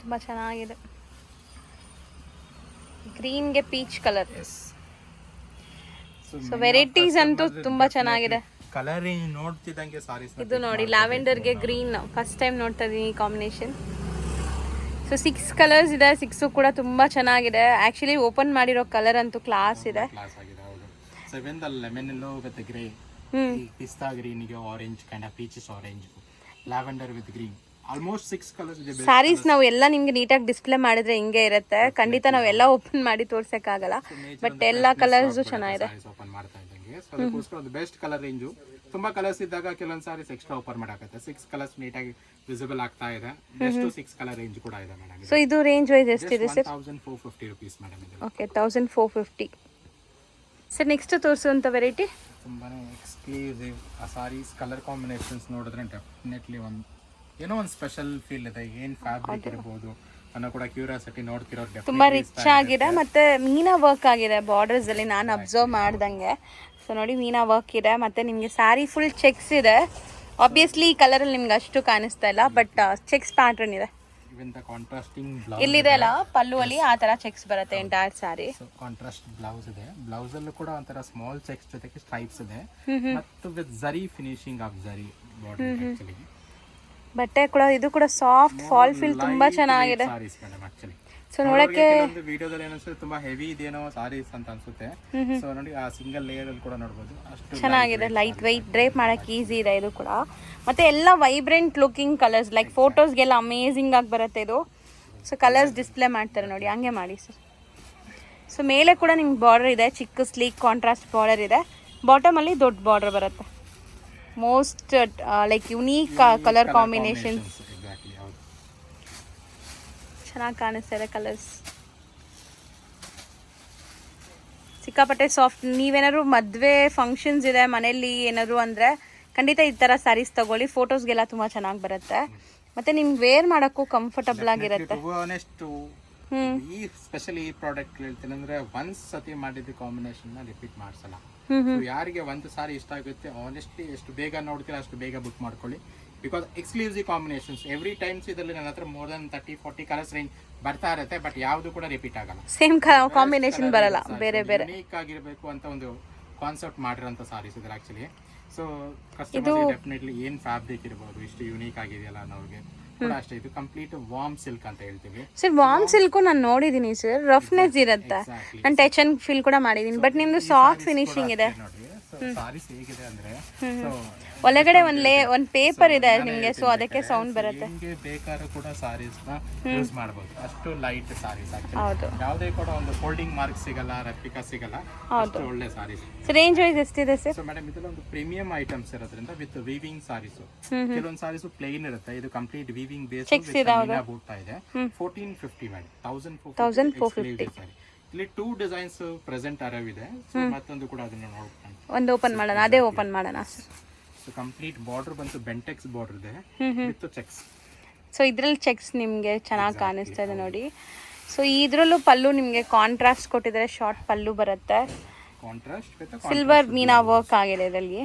ತುಂಬಾ ಚೆನ್ನಾಗಿದೆ. ಗ್ರೀನ್ ಗೆ ಪೀಚ್ ಕಲರ್. ಸೊ ವೆರೈಟೀಸ್ ಅಂತೂ ತುಂಬಾ ಚೆನ್ನಾಗಿದೆ. ಕಲರ್ ರೇಂಜ್ ನೋಡ್ತಿದ್ದಂಗೆ ಸಾರೀಸ್ ಇದು ನೋಡಿ, ಲ್ಯಾವೆಂಡರ್ ಗೆ ಗ್ರೀನ್ ಫಸ್ಟ್ ಟೈಮ್ ನೋಡ್ತಾ ಇದೀನಿ ಕಾಂಬಿನೇಷನ್. ಸೊ 6 ಕಲರ್ಸ್ ಇದೆ, 6 ಕೂಡ ತುಂಬಾ ಚೆನ್ನಾಗಿದೆ. ಆಕ್ಚುಲಿ ಓಪನ್ ಮಾಡಿರೋ ಕಲರ್ ಅಂತೂ ಕ್ಲಾಸ್ ಇದೆ. So even the lemon yellow with grey, pista green ಗೆ orange kind of peaches orange, lavender with green, almost 6 colours ಇದೆ. ಸ್ಯಾರೀಸ್ ನಾವು ಎಲ್ಲ ನಿಮ್ಗೆ ನೀಟಾಗಿ ಡಿಸ್ಪ್ಲೇ ಮಾಡಿದ್ರೆ ಹಿಂಗೆ ಇರುತ್ತೆ. ಖಂಡಿತ ನಾವೆಲ್ಲ ಓಪನ್ ಮಾಡಿ ತೋರ್ಸಕ್ಕಾಗಲ್ಲ, ಬಟ್ ಎಲ್ಲ ಕಲರ್ಸ್ ಚೆನ್ನಾಗಿದೆ. ಓಪನ್ ಮಾಡ್ತಾ ಇದ್ದಂಗೆ ಸೊ ಅದಕ್ಕೋಸ್ಕರ ಒಂದು ಬೆಸ್ಟ್ ಕಲರ್ ರೇಂಜು. ತುಂಬಾ ಕಲರ್ಸ್ ಇದ್ದಾಗ ಕೆಲವೊಂದು ಸಾರೀಸ್ ಎಕ್ಸ್ಟ್ರಾ ಓಪನ್ ಮಾಡಾಕತ್ತೆ. 6 ಕಲರ್ಸ್ ನೀಟಾಗಿ ವಿಸಿಬಲ್ ಆಗ್ತಾ ಇದೆ. ಬೆಸ್ಟ್ 6 ಕಲರ್ ರೇಂಜ್ ಕೂಡ ಇದೆ ಮೇಡಮ್. ಸೊ ಇದು ರೇಂಜ್ ವೈಸ್ ಎಷ್ಟಿದೆ ಸರ್? 1450 rupees ಮೇಡಮ್ ಇದು. ಓಕೆ, 1450. ಸರ್ ನೆಕ್ಸ್ಟ್ ತೋರಿಸುವಂಥ ವೆರೈಟಿ ತುಂಬಾನೇ ಎಕ್ಸ್ಕ್ಲೂಸಿವ್ ಆ ಸಾರೀಸ್ ಕಲರ್ ಕಾಂಬಿನೇಷನ್ಸ್ ನೋಡಿದ್ರೆ ಡೆಫಿನೆಟ್ಲಿ ಏನೋ ಒಂದು ಸ್ಪೆಷಲ್ ಫೀಲ್ ಇದೆ. ಏನು ಫ್ಯಾಬ್ರಿಕ್ ಇರ್ಬೋದು ಅನ್ನೋ ಕೂಡ ಕ್ಯೂರಿಯಾಸಿಟಿ ನೋಡ್ತಿರೋದು ತುಂಬ ರಿಚ್ ಆಗಿದೆ ಮತ್ತು ಮೀನಾ ವರ್ಕ್ ಆಗಿದೆ ಬಾರ್ಡರ್ಸಲ್ಲಿ ನಾನು ಅಬ್ಸರ್ವ್ ಮಾಡ್ದಂಗೆ. ಸೊ ನೋಡಿ ಮೀನಾ ವರ್ಕ್ ಇದೆ ಮತ್ತು ನಿಮಗೆ ಸ್ಯಾರಿ ಫುಲ್ ಚೆಕ್ಸ್ ಇದೆ. ಆಬ್ವಿಯಸ್ಲಿ ಈ ಕಲರಲ್ಲಿ ನಿಮ್ಗೆ ಅಷ್ಟು ಕಾಣಿಸ್ತಾ ಇಲ್ಲ, ಬಟ್ ಚೆಕ್ಸ್ ಪ್ಯಾಟರ್ನ್ ಇದೆ. ಇಲ್ಲಿದೆ ಅಲ್ಲ ಪಲ್ಲುವಲ್ಲಿ ಆ ತರ ಚೆಕ್ಸ್ ಬರುತ್ತೆ ಎಂಟೈರ್ ಸ್ಯಾರಿ. ಕಾಂಟ್ರಾಸ್ಟ್ ಬ್ಲೌಸ್ ಇದೆ. ಬ್ಲೌಸ್ ಅಲ್ಲೂ ಕೂಡ ಒಂಥರ ಸ್ಮಾಲ್ ಚೆಕ್ಸ್ ಜೊತೆಗೆ ಸ್ಟ್ರೈಪ್ಸ್ ಇದೆ ಮತ್ತು ವಿತ್ ಜರಿ ಫಿನಿಶಿಂಗ್ ಆಫ್ ಜರಿ ಬಾರ್ಡರ್. ಆಕ್ಚುಲಿ ಬಟ್ಟೆ ಕೂಡ ಇದು ಕೂಡ ಸಾಫ್ಟ್ ಫಾಲ್ ಫೀಲ್ ತುಂಬಾ ಚೆನ್ನಾಗಿದೆ. ಸೊ ನೋಡಕ್ಕೆ ಒಂದು ವಿಡಿಯೋದಲ್ಲಿ ಏನಿಸುತ್ತೆ ತುಂಬಾ ಹೆವಿ ಇದೇನೋ ಸಾರೀಸ್ ಅಂತ ಅನ್ಸುತ್ತೆ. ಸೊ ನೋಡಿ ಆ ಸಿಂಗಲ್ ಲೇಯರ್ ಅಲ್ಲಿ ಕೂಡ ನೋಡಬಹುದು ಅಷ್ಟು ಚೆನ್ನಾಗಿದೆ. ಲೈಟ್ ವೆಯ್ಟ್ ಡ್ರೇಪ್ ಮಾಡಕ್ಕೆ ಈಸಿ ಇದೆ ಇದು ಕೂಡ. ಮತ್ತೆ ಎಲ್ಲ ವೈಬ್ರೆಂಟ್ ಲುಕಿಂಗ್ ಕಲರ್ಸ್, ಲೈಕ್ ಫೋಟೋಸ್ಗೆಲ್ಲ ಅಮೇಝಿಂಗ್ ಆಗಿ ಬರುತ್ತೆ ಇದು. ಸೊ ಕಲರ್ಸ್ ಡಿಸ್ಪ್ಲೇ ಮಾಡ್ತಾರೆ ನೋಡಿ, ಹಂಗೆ ಮಾಡಿ ಸರ್. ಸೊ ಮೇಲೆ ಕೂಡ ನಿಮ್ಗೆ ಬಾರ್ಡರ್ ಇದೆ, ಚಿಕ್ಕ ಸ್ಲೀಕ್ ಕಾಂಟ್ರಾಸ್ಟ್ ಬಾರ್ಡರ್ ಇದೆ. ಬಾಟಮಲ್ಲಿ ದೊಡ್ಡ ಬಾರ್ಡರ್ ಬರುತ್ತೆ. Most like unique colour combinations ಚೆನ್ನಾಗಿ ಕಾಣಿಸ್ತಾ ಇದೆ. ಕಲರ್ಸ್ ಸಿಕ್ಕಾಪಟ್ಟೆ ಸಾಫ್ಟ್. ನೀವೇನಾದ್ರು ಮದುವೆ ಫಂಕ್ಷನ್ಸ್ ಇದೆ ಮನೆಯಲ್ಲಿ ಏನಾದ್ರು ಅಂದರೆ ಖಂಡಿತ ಈ ಥರ ಸ್ಯಾರೀಸ್ ತಗೊಳ್ಳಿ. ಫೋಟೋಸ್ಗೆಲ್ಲ ತುಂಬ ಚೆನ್ನಾಗಿ ಬರುತ್ತೆ ಮತ್ತು ನಿಮ್ಗೆ ವೇರ್ ಮಾಡೋಕ್ಕೂ ಕಂಫರ್ಟಬಲ್ ಆಗಿರುತ್ತೆ. ಈ ಸ್ಪೆಷಲಿ ಈ ಪ್ರಾಡಕ್ಟ್ ಹೇಳ್ತೀನಿ ಅಂದ್ರೆ ಒಂದ್ ಸತಿ ಮಾಡಿದ ಕಾಂಬಿನೇಷನ್ ನ ರಿಪೀಟ್ ಮಾಡ್ಸಲ್ಲ. ಯಾರಿಗೆ ಒಂದು ಸಾರಿ ಇಷ್ಟ ಆಗುತ್ತೆ ಆನೆಸ್ಟ್ಲಿ ಎಷ್ಟು ಬೇಗ ನೋಡ್ತೀರಾ ಅಷ್ಟು ಬೇಗ ಬುಕ್ ಮಾಡ್ಕೊಳ್ಳಿ. Because exclusive combinations every times ಇದರಲ್ಲಿ ನನ್ನ ಹತ್ರ ಮೋರ್ ದನ್ 30-40 ಕಲರ್ಸ್ ರೇಂಜ್ ಬರ್ತಾ ಇರುತ್ತೆ, ಬಟ್ ಯಾವುದು ಕೂಡ ರಿಪೀಟ್ ಆಗಲ್ಲ. ಸೇಮ್ ಕಾಂಬಿನೇಷನ್ ಬರಲ್ಲ, ಬೇರೆ ಬೇರೆ ಯುನೀಕ್ ಆಗಿರಬೇಕು ಅಂತ ಒಂದು ಕಾನ್ಸೆಪ್ಟ್ ಮಾಡಿರೋಂಥ ಸಾರೀಸ್ ಇದ್ರೆ ಆಕ್ಚುಲಿ. ಸೊ ಕಸ್ಟಮರ್ಸ್ ಡೆಫಿನೆಟ್ಲಿ ಏನ್ ಫ್ಯಾಬ್ರಿಕ್ ಇರಬಹುದು ಇಷ್ಟು ಯುನೀಕ್ ಆಗಿದೆಯಲ್ಲ ಅನ್ನೋರಿಗೆ ಕೂಡ ಅಷ್ಟೇ. ಇದು ಕಂಪ್ಲೀಟ್ ವಾರ್ಮ್ ಸಿಲ್ಕ್ ಅಂತ ಹೇಳ್ತೀವಿ ಸರ್. ವಾರ್ಮ್ ಸಿಲ್ಕ್ ನಾನು ನೋಡಿದೀನಿ ಸರ್, ರಫ್ನೆಸ್ ಇರುತ್ತೆ. ನಾನು ಟಚ್ ಅಂಡ್ ಫೀಲ್ ಕೂಡ ಮಾಡಿದೀನಿ, ಬಟ್ ನಿಮ್ದು ಸಾಫ್ಟ್ ಫಿನಿಶಿಂಗ್ ಇದೆ. ಸಾರೀಸ್ ಹೇಗಿದೆ ಅಂದ್ರೆ ಒಳಗಡೆ ಒಂದ್ ಪೇಪರ್ ಇದೆ ನಿಮ್ಗೆ, ಸೊ ಅದಕ್ಕೆ ಸೌಂಡ್ ಬರುತ್ತೆ. ನಿಮಗೆ ಬೇಕಾದ್ರೂ ಕೂಡ ಸಾರೀಸ್ ನ ಯೂಸ್ ಮಾಡಬಹುದು. ಅಷ್ಟು ಲೈಟ್ ಸಾರೀಸ್ ಹೌದು. ಯಾವುದೇ ಕೂಡ ಒಂದು ಫೋಲ್ಡಿಂಗ್ ಮಾರ್ಕ್ ಸಿಗಲ್ಲ, ರೆಪ್ಲಿಕಾ ಸಿಗಲ್ಲ. ಅಷ್ಟು ಒಳ್ಳೆ ಸಾರೀಸ್. ರೇಂಜ್ ವೈಸ್ ಎಷ್ಟಿದೆ ಸರ್? ಸೊ ಮೇಡಮ್ ಇದೆಲ್ಲ ಒಂದು ಪ್ರೀಮಿಯಂ ಐಟಮ್ಸ್ ಇರೋದ್ರಿಂದ ವಿತ್ ವೀವಿಂಗ್ ಸಾರೀಸ್. ಕೆಲವೊಂದು ಸಾರೀಸ್ ಪ್ಲೇನ್ ಇರುತ್ತೆ, ಇದು ಕಂಪ್ಲೀಟ್ ವೀವಿಂಗ್ ಬೇಸ್ ಬೂಟ ಇದೆ. 1450 ಮೇಡಮ್, 1450 ಸಾರಿ. ಇಲ್ಲಿ 2 ಡಿಸೈನ್ಸ್ ಪ್ರೆಸೆಂಟ್ ಅರವ್ ಇದೆ. ಸೊ ಮತ್ತೊಂದು ಕೂಡ ಅದನ್ನ ನೋಡ್ಕೊಂಡು ಒಂದು ಓಪನ್ ಮಾಡೋಣ, ಅದೇ ಓಪನ್ ಮಾಡೋಣ ಸರ್. ಸೊ ಕಂಪ್ಲೀಟ್ ಬಾರ್ಡರ್ ಬಂತು ಬೆಂಟೆಕ್ಸ್ ಬಾರ್ಡರ್ ಇದೆ ವಿತ್ ಚೆಕ್ಸ್. ಸೊ ಇದ್ರಲ್ಲಿ ಚೆಕ್ಸ್ ನಿಮಗೆ ಚೆನ್ನಾಗಿ ಕಾಣಿಸ್ತಾ ಇದೆ ನೋಡಿ. ಸೊ ಇದ್ರಲ್ಲೂ ಪಲ್ಲು ನಿಮಗೆ ಕಾಂಟ್ರಾಸ್ಟ್ ಕೊಟ್ಟಿದ್ದಾರೆ, ಶಾರ್ಟ್ ಪಲ್ಲು ಬರುತ್ತೆ. Contrast with silver meena work ಆಗಿದೆ ಇದರಲ್ಲಿ.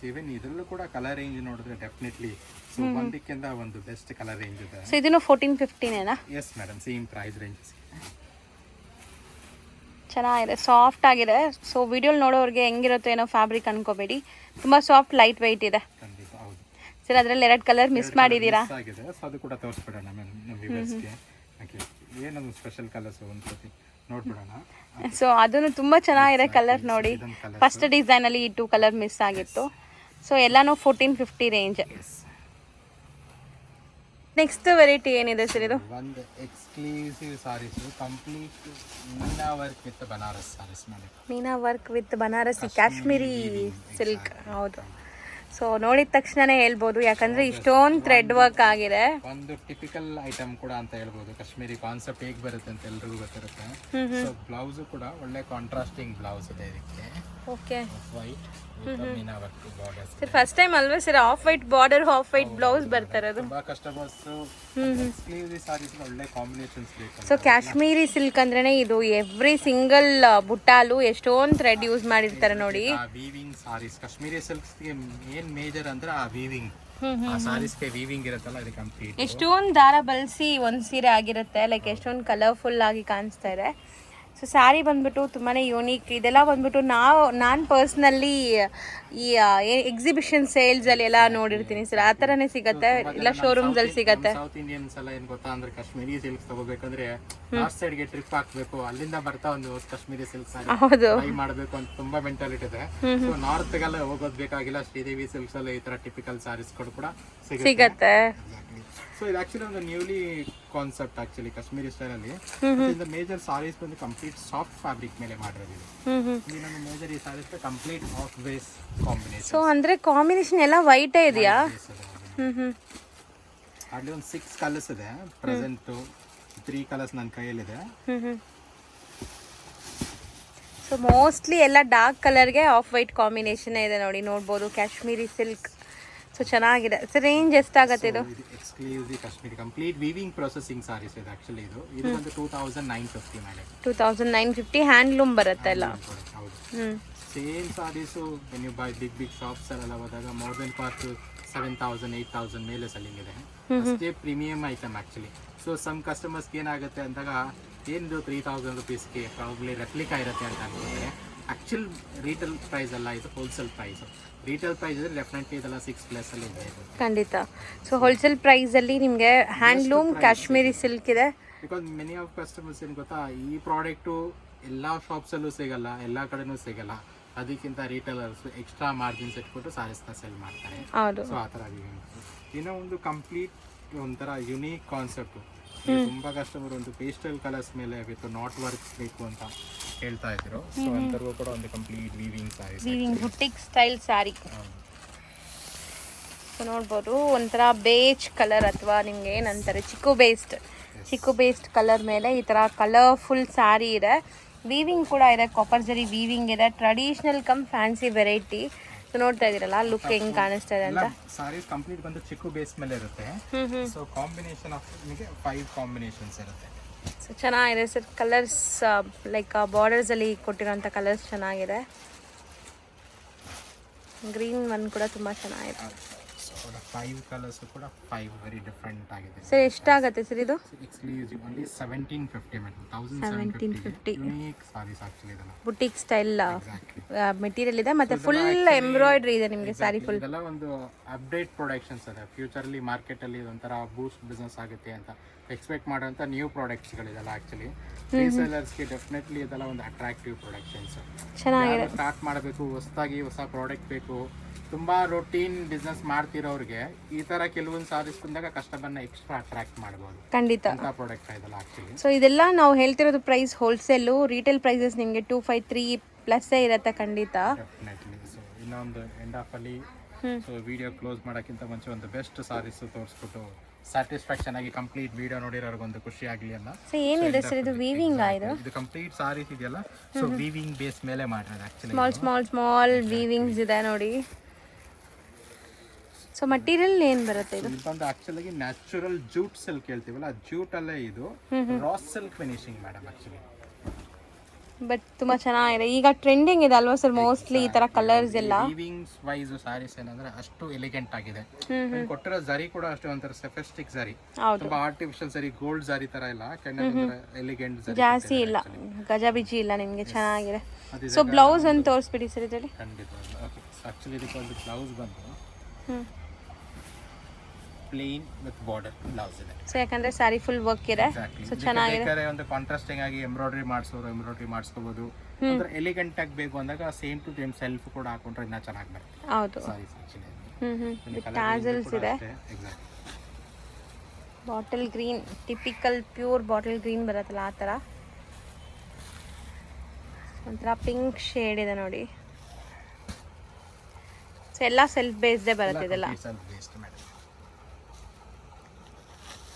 ಸೇವೆನ್ ಇದರಲ್ಲೂ ಕೂಡ ಕಲರ್ ರೇಂಜ್ ನೋಡಿದ್ರೆ ಡೆಫಿನೆಟ್ಲಿ ಸೊ ಒಂದಕ್ಕಿಂತ ಒಂದು ಬೆಸ್ಟ್ ಕಲರ್ ರೇಂಜ್ ಇದೆ. ಸೊ ಇದನ್ನು 1450 ನೇನಾ? Yes madam, same price range. ಚೆನ್ನಾಗಿದೆ, ಸಾಫ್ಟ್ ಆಗಿದೆ. ಸೊ ವಿಡಿಯೋಲಿ ನೋಡೋರಿಗೆ ಹೆಂಗಿರುತ್ತೋ ಏನೋ ಫ್ಯಾಬ್ರಿಕ್ ಅನ್ಕೋಬೇಡಿ, ತುಂಬ ಸಾಫ್ಟ್ ಲೈಟ್ ವೆಯ್ಟ್ ಇದೆ ಸರ್. ಅದರಲ್ಲಿ 2 ಕಲರ್ ಮಿಸ್ ಮಾಡಿದ್ದೀರಾ? ಅದು ಕೂಡ ತೋರಿಸ್ಬಿಡೋಣ ನಮ್ಮ ವ್ಯೂವರ್ಸ್ಗೆ. ಏನೊಂದು ಸ್ಪೆಷಲ್ ಕಲರ್ಸ್ ಒಂದ್ಸತಿ ನೋಡ್ಬಿಡೋಣ. ಸೊ ಅದನ್ನು ತುಂಬ ಚೆನ್ನಾಗಿದೆ ಕಲರ್ ನೋಡಿ. ಫಸ್ಟ್ ಡಿಸೈನಲ್ಲಿ ಈ 2 ಕಲರ್ ಮಿಸ್ ಆಗಿತ್ತು. ಸೊ ಎಲ್ಲಾನು 1450 ರೇಂಜ್. ನೆಕ್ಸ್ಟ್ ವೆರೈಟಿ ಏನಿದೆ ಸರ್? ಇದು ಒಂದು exclusive saris, complete meena work with Banaras saris ಮಾಡಿ. Meena work with Banarasi Kashmiri silk. ಹೌದು. ಸೊ ನೋಡಿದ ತಕ್ಷಣನೇ ಹೇಳ್ಬೋದು, ಯಾಕಂದ್ರೆ ಇಷ್ಟೊಂದು ಥ್ರೆಡ್ ವರ್ಕ್ ಆಗಿದೆ. ಒಂದು ಟಿಪಿಕಲ್ ಐಟಮ್ ಕೂಡ ಅಂತ ಹೇಳ್ಬೋದು. ಕಾಶ್ಮೀರಿ ಕಾನ್ಸೆಪ್ಟ್ ಹೇಗೆ ಬರುತ್ತೆ ಅಂತ ಎಲ್ರಿಗೂ ಗೊತ್ತಿರುತ್ತೆ. ಸೊ ಬ್ಲೌಸ್ ಕೂಡ ಒಳ್ಳೆ ಕಾಂಟ್ರಾಸ್ಟಿಂಗ್ ಬ್ಲೌಸ್ ಇದೆ ಇದಕ್ಕೆ. Okay. White meena work border. Sir first time ಅಲ್ವಾ sir off white border off white blouse ಬರ್ತಾ ಇರೋದು? ತುಂಬಾ ಕಸ್ಟಮರ್ಸ್ ಎಕ್ಸ್ಕ್ಲೂಸಿವ್ ಸಾರೀಸ್ ಒಳ್ಳೆ ಕಾಂಬಿನೇಷನ್ಸ್ ಬೇಕು. ಸೊ ಕಾಶ್ಮೀರಿ ಸಿಲ್ಕ್ ಅಂದ್ರೇನೆ ಇದು. ಎವ್ರಿ ಸಿಂಗಲ್ ಬುಟ್ಟಾಲು ಎಷ್ಟೊಂದು ಥ್ರೆಡ್ ಯೂಸ್ ಮಾಡಿರ್ತಾರೆ ನೋಡಿ. ವೀವಿಂಗ್ ಸಾರೀಸ್ ಕಾಶ್ಮೀರಿ ಸಿಲ್ಕ್ಸ್ ಗೆ ಏನ್ ಮೇಜರ್ ಅಂದ್ರೆ ಆ ವೀವಿಂಗ್. ಆ ಸಾರೀಸ್ ಗೆ ವೀವಿಂಗ್ ಇರುತ್ತಲ್ಲ ಅದು ಕಂಪ್ಲೀಟ್. ಎಷ್ಟೊಂದು ದಾರ ಬಳಸಿ ಒಂದು ಸೀರೆ ಆಗಿರುತ್ತೆ, ಲೈಕ್ ಎಷ್ಟೊಂದು ಕಲರ್ಫುಲ್ ಆಗಿ ಕಾಣಿಸ್ತಾ ಇದೆ. ಸೊ ಸ್ಯಾರಿ ಬಂದ್ಬಿಟ್ಟು ತುಂಬಾ ಯೂನಿಕ್. ಇದೆಲ್ಲ ಬಂದ್ಬಿಟ್ಟು ನಾನು ಪರ್ಸ್ನಲಿ ಈ ಎಕ್ಸಿಬಿಷನ್ ಸೇಲ್ಸಲ್ಲಿ ಎಲ್ಲ ನೋಡಿರ್ತೀನಿ ಸರ್. ಆ ಥರನೇ ಸಿಗುತ್ತೆ, ಇಲ್ಲ ಶೋರೂಮ್ಸಲ್ಲಿ ಸಿಗುತ್ತೆ. ಸೌತ್ ಇಂಡಿಯನ್ಸ್ ಎಲ್ಲ ಏನು ಗೊತ್ತಾ ಅಂದ್ರೆ ಕಾಶ್ಮೀರಿ ಸಿಲ್ಕ್ಸ್ ತಗೋಬೇಕಂದ್ರೆ ನಾರ್ತ್ ಸೈಡ್ಗೆ ಟ್ರಿಪ್ ಹಾಕ್ಬೇಕು, ಅಲ್ಲಿಂದ ಬರ್ತಾ ಒಂದು ಕಾಶ್ಮೀರಿ ಸಿಲ್ಕ್ ಸಾರಿ ಟ್ರೈ ಮಾಡಬೇಕು ಅಂತ ತುಂಬಾ ಮೆಂಟಾಲಿಟಿ ಇದೆ. ಸೊ ನಾರ್ತ್ಗೆಲ್ಲ ಹೋಗೋದು ಬೇಕಾಗಿಲ್ಲ, ಶ್ರೀದೇವಿ ಸಿಲ್ಕ್ಸ್ ಅಲ್ಲಿ ಈ ತರ ಟಿಪಿಕಲ್ ಸಾರೀಸ್ ಕೂಡ ಸಿಗುತ್ತೆ. ಸೊ ಇದು ಆಕ್ಚುಲಿ ಒಂದು newly concept actually Kashmiri style ಅಲ್ಲಿ. ಇಂದ ಮೇಜರ್ ಸಾರೀಸ್ ಬಂದು ಕಂಪ್ಲೀಟ್ ಸಾಫ್ಟ್ ಫ್ಯಾಬ್ರಿಕ್ ಮೇಲೆ ಮಾಡಿರೋದು. ಇನ್ನೊಂದು ಮೇಜರ್ ಈ sarees complete of base combination. So ಅಂದ್ರೆ ಕಾಂಬಿನೇಷನ್ ಎಲ್ಲ ವೈಟೇ ಇದೆಯಾ? ಅಲ್ಲಿ ಒಂದು 6 ಕಲರ್ಸ್ ಇದೆ ಪ್ರೆಸೆಂಟ್. 3 ಕಲರ್ಸ್ ನನ್ನ ಕೈಯಲ್ಲಿದೆ. ಸೊ ಸೊ ಮೋಸ್ಟ್ಲಿ ಎಲ್ಲ ಡಾರ್ಕ್ ಕಲರ್ಗೆ ಆಫ್ ವೈಟ್ ಕಾಂಬಿನೇಷನ್ ಇದೆ ನೋಡಿ, ನೋಡ್ಬೋದು. ಕಾಶ್ಮೀರಿ ಸಿಲ್ಕ್. ಸೊ ಚೆನ್ನಾಗಿದೆ ಸರ್. ರೇಂಜ್ ಎಷ್ಟಾಗತ್ತೆ ಇದು? Exclusive Kashmiri complete weaving processing sarees ಇದೆ ಆಕ್ಚುಲಿ. ಇದು ಒಂದು 2950 ಮೇಡಮ್. 2950 ಹ್ಯಾಂಡ್ಲೂಮ್ ಬರುತ್ತೆ ಎಲ್ಲ. ಹೌದು. Same sarees when you buy big shops ಎಲ್ಲ ಹೋದಾಗ ಮೋರ್ ದೆನ್ ಕಾಸ್ಟ್ 7000 8000 ಮೇಲೆ ಸೆಲ್ಲಿಂಗ್ ಇದೆ. ಅಷ್ಟೇ premium item actually. So some ಕಸ್ಟಮರ್ಸ್ಗೆ ಏನಾಗುತ್ತೆ ಅಂದಾಗ ಏನಿದು 3000 ರುಪೀಸ್ಗೆ ಪ್ರಾಬ್ಲಿ ರೆಪ್ಲಿಕಾ ಇರುತ್ತೆ ಅಂತ ಅನ್ಕೊಂಡ್ರೆ ಆಕ್ಚುಲ್ ರೀಟೇಲ್ ಪ್ರೈಸ್ ಅಲ್ಲ, ಇದು ಹೋಲ್ಸೇಲ್ ಪ್ರೈಸ್. ರೀಟೇಲ್ ಪ್ರೈಸ್ ಇದ್ರೆ ಡೆಫಿನೆಟ್ಲಿ ಇದೆಲ್ಲ 6+ ಅಲ್ಲಿ ಇದೆ ಖಂಡಿತ. ಸೊ ಹೋಲ್ಸೇಲ್ ಪ್ರೈಸಲ್ಲಿ ನಿಮಗೆ ಹ್ಯಾಂಡ್ಲೂಮ್ ಕಾಶ್ಮೀರಿ ಸಿಲ್ಕ್ ಇದೆ. ಬಿಕಾಸ್ ಮೆನಿ ಆಫ್ ಕಸ್ಟಮರ್ಸ್ ಏನು ಗೊತ್ತಾ, ಈ ಪ್ರಾಡಕ್ಟು ಎಲ್ಲ ಶಾಪ್ಸಲ್ಲೂ ಸಿಗಲ್ಲ, ಎಲ್ಲ ಕಡೆನೂ ಸಿಗಲ್ಲ. ಅದಕ್ಕಿಂತ ರೀಟೇಲರ್ಸ್ ಎಕ್ಸ್ಟ್ರಾ ಮಾರ್ಜಿನ್ಸ್ ಇಟ್ಬಿಟ್ಟು ಸಾರೀಸ್ನ ಸೆಲ್ ಮಾಡ್ತಾರೆ. ಸೊ ಆ ಥರ ಇನ್ನೂ ಒಂದು ಕಂಪ್ಲೀಟ್ ಒಂಥರ ಯುನೀಕ್ ಕಾನ್ಸೆಪ್ಟು. ತುಂಬ ಕಸ್ಟಮರ್ ಒಂದು ಪೇಸ್ಟಲ್ ಕಲರ್ಸ್ ಮೇಲೆ ವಿತ್ ನಾಟ್ ವರ್ಕ್ ಬೇಕು ಅಂತ ಹೇಳ್ತಾ ಇದ್ರು. ಸೊ ಅಂತರ್ಗೂ ಕೂಡ ಒಂದು complete weaving sarees, weaving boutique style saree. So ನೋಡ್ಬೋದು, ಒಂಥರ ಬೇಜ್ ಕಲರ್ ಅಥವಾ ನಿಮ್ಗೆ ಏನಂತಾರೆ ಚಿಕ್ಕು ಬೇಸ್ಡ್ ಕಲರ್ ಮೇಲೆ ಈ ಥರ ಕಲರ್ಫುಲ್ ಸ್ಯಾರಿ ಇದೆ. ವೀವಿಂಗ್ ಕೂಡ ಇದೆ, ಕಾಪರ್ ಜರಿ ವೀವಿಂಗ್ ಇದೆ. Traditional come fancy variety. So ನೋಡ್ತಾ ಇದೀರಲ್ಲ ಲುಕ್ ಹೆಂಗ್ ಕಾಣಿಸ್ತಾ ಇದೆ ಅಂತ. ಸಾರೀಸ್ ಕಂಪ್ಲೀಟ್ ಬಂದು ಚಿಕ್ಕು ಬೇಸ್ ಮೇಲೆ ಇರುತ್ತೆ. ಸೊ ಕಾಂಬಿನೇಷನ್ ಆಫ್ ನಿಮಗೆ 5 ಕಾಂಬಿನೇಷನ್ಸ್ ಇರುತ್ತೆ. ಸೊ ಚೆನ್ನಾಗಿದೆ ಸರ್. ಕಲರ್ಸ್ ಲೈಕ್ ಬಾರ್ಡರ್ಸ್ ಅಲ್ಲಿ ಕೊಟ್ಟಿರೋಂಥ ಕಲರ್ಸ್ ಚೆನ್ನಾಗಿದೆ. ಗ್ರೀನ್ ಒನ್ ಕೂಡ ತುಂಬಾ ಚೆನ್ನಾಗಿದೆ. 5 ಕಲರ್ಸ್ ಕೂಡ 5 ವೆರಿ ಡಿಫರೆಂಟ್ ಆಗಿದೆ. ಸರ್ ಎಷ್ಟಾಗುತ್ತೆ ಸರ್ ಇದು? Exclusive only 1750 madam. 1750 unique sarees actually. ಇದೆಲ್ಲ ಬುಟಿಕ್ ಸ್ಟೈಲ್ ಮೆಟೀರಿಯಲ್ ಇದೆ ಮತ್ತೆ ಫುಲ್ ಎಂಬ್ರಾಯ್ಡ್ರಿ ಇದೆ ನಿಮಗೆ ಸ್ಯಾರಿ ಫುಲ್. ಇದೆಲ್ಲ ಒಂದು ಅಪ್ಡೇಟ್ ಪ್ರೊಡಕ್ಷನ್ಸ್ ಇದೆ. ಫ್ಯೂಚರಲ್ಲಿ ಮಾರ್ಕೆಟಲ್ಲಿ ಒಂಥರ ಬೂಸ್ಟ್ ಬಿಸ್ನೆಸ್ ಆಗುತ್ತೆ ಅಂತ ಎಕ್ಸ್ಪೆಕ್ಟ್ ಮಾಡೋಂಥ ನ್ಯೂ ಪ್ರಾಡಕ್ಟ್ಸ್ಗಳಿದೆಲ್ಲ ಆಕ್ಚುಲಿ. ರೀಸೇಲರ್ಸ್ಗೆ ಡೆಫಿನೆಟ್ಲಿ ಇದೆಲ್ಲ ಒಂದು ಅಟ್ರಾಕ್ಟಿವ್ ಪ್ರೊಡಕ್ಷನ್ಸ್. ಚೆನ್ನಾಗಿದೆ. ಸ್ಟಾರ್ಟ್ ಮಾಡಬೇಕು, ಹೊಸದಾಗಿ ಹೊಸ ಪ್ರಾಡಕ್ಟ್ ಬೇಕು, ತುಂಬಾ ರೊಟೀನ್ ಬಿಸ್ನೆಸ್ ಮಾಡ್ತಿರೋರಿಗೆ ಈ ತರ ಕೆಲವೊಂದು ಸಾರೀಸ್ ಬಂದಾಗ ಕಸ್ಟಮರ್ನ ಎಕ್ಸ್ಟ್ರಾ ಅಟ್ರಾಕ್ಟ್ ಮಾಡಬಹುದು. ಖಂಡಿತ ಅಂತ ಪ್ರಾಡಕ್ಟ್ ಇದೆಲ್ಲ ಆಕ್ಚುಲಿ. ಸೊ ಇದೆಲ್ಲ ನಾವು ಹೇಳ್ತಿರೋದು ಪ್ರೈಸ್ ಹೋಲ್ಸೇಲು. ರೀಟೇಲ್ ಪ್ರೈಸಸ್ ನಿಮಗೆ 253+ ಇರುತ್ತೆ ಖಂಡಿತ. ಡೆಫಿನೆಟ್ಲಿ. ಸೊ ಇನ್ನೊಂದು ಎಂಡ್ ಆಫ್ ಅಲ್ಲಿ ಸೊ ವಿಡಿಯೋ ಕ್ಲೋಸ್ ಮಾಡೋಕ್ಕಿಂತ ಮುಂಚೆ ಒಂದು ಬೆಸ್ಟ್ ಸಾರೀಸ್ ತೋರಿಸ್ಬಿಟ್ಟು ಸ್ಯಾಟಿಸ್ಫ್ಯಾಕ್ಷನ್ ಆಗಿ ಕಂಪ್ಲೀಟ್ ವಿಡಿಯೋ ನೋಡಿರೋರ್ಗೊಂದು ಖುಷಿ ಆಗಲಿ ಅಲ್ಲ. ಸೊ ಏನಿದೆ ಸರ್ ಇದು? ವೀವಿಂಗ್ ಇದು ಕಂಪ್ಲೀಟ್ ಸಾರೀಸ್ ಇದೆಯಲ್ಲ, ಸೊ ವೀವಿಂಗ್ ಬೇಸ್ ಮೇಲೆ ಮಾಡಿರೋದು ಆಕ್ಚುಲಿ. ಸ್ಮಾಲ್ ವೀವಿಂಗ್ಸ್ ಇದೆ ನೋಡಿ. ಸೊ ಮಟೀರಿಯಲ್ ಏನು ಬರುತ್ತೆ ಇದು? ಬಂದು ಆಕ್ಚುಲಿ ನ್ಯಾಚುರಲ್ ಜೂಟ್ ಸಿಲ್ಕ್ ಹೇಳ್ತೀವಲ್ಲ, ಜೂಟ್ ಅಲ್ಲೇ ಇದು raw silk finishing madam actually. But ತುಂಬಾ ಚೆನ್ನಾಗಿದೆ. ಈಗ ಟ್ರೆಂಡಿಂಗ್ ಇದೆ ಅಲ್ವಾ ಸರ್ ಮೋಸ್ಟ್ಲಿ ಈ ತರ ಕಲರ್ಸ್ ಎಲ್ಲ. ವೀವಿಂಗ್ಸ್ ವೈಸ್ ಸಾರೀಸ್ ಏನಂದ್ರೆ ಅಷ್ಟು ಎಲಿಗೆಂಟ್ ಆಗಿದೆ. ಕೊಟ್ಟಿರೋ ಜರಿ ಕೂಡ ಅಷ್ಟೇ ಒಂಥರ ಸೆಫೆಸ್ಟಿಕ್ ಜರಿ, ತುಂಬಾ ಆರ್ಟಿಫಿಷಿಯಲ್ ಜರಿ, ಗೋಲ್ಡ್ ಜರಿ ತರ ಇಲ್ಲ, ಎಲಿಗೆಂಟ್ ಜರಿ ಜಾಸ್ತಿ ಇಲ್ಲ, ಗಜಬಿಜಿ ಇಲ್ಲ ನಿಮಗೆ. ಚೆನ್ನಾಗಿದೆ. ಸೊ ಬ್ಲೌಸ್ ಅಂತ ತೋರಿಸ್ಬಿಡಿ ಸರ್ ಇದರಲ್ಲಿ. ಖಂಡಿತ. ಓಕೆ, ಆಕ್ಚುಲಿ ಇದಕ್ಕೆ ಒಂದು ಬ್ಲೌಸ್ ಬಂದು ಪ್ಲೇನ್ ವಿತ್ ಬಾರ್ಡರ್ ಬ್ಲೌಸ್ ಇದೆ. ಸೊ ಯಾಕಂದ್ರೆ ಸಾರಿ ಫುಲ್ ವರ್ಕ್ ಇದೆ. ಸೊ ಚೆನ್ನಾಗಿದೆ. ಒಂದು ಕಾಂಟ್ರಾಸ್ಟಿಂಗ್ ಆಗಿ ಎಂಬ್ರಾಯ್ಡರಿ ಮಾಡಿಸ್ಕೋಬಹುದು. ಅಂದ್ರೆ ಎಲಿಗೆಂಟ್ ಆಗಿ ಬೇಕು ಅಂದಾಗ ಸೇಮ್ ಟು ಸೇಮ್ ಸೆಲ್ಫ್ ಕೂಡ ಹಾಕೊಂಡ್ರೆ ಇನ್ನೂ ಚೆನ್ನಾಗಿ ಬರುತ್ತೆ. ಹೌದು. ಟಾಸಲ್ಸ್ ಇದೆ. Bottle green, typical pure bottle green ಬರುತ್ತಲ್ಲ ಆ ಥರ. ಒಂಥರ ಪಿಂಕ್ ಶೇಡ್ ಇದೆ ನೋಡಿ. ಸೊ ಎಲ್ಲ ಸೆಲ್ಫ್ ಬೇಸ್ಡೇ ಬರುತ್ತೆ ಇದೆಲ್ಲ.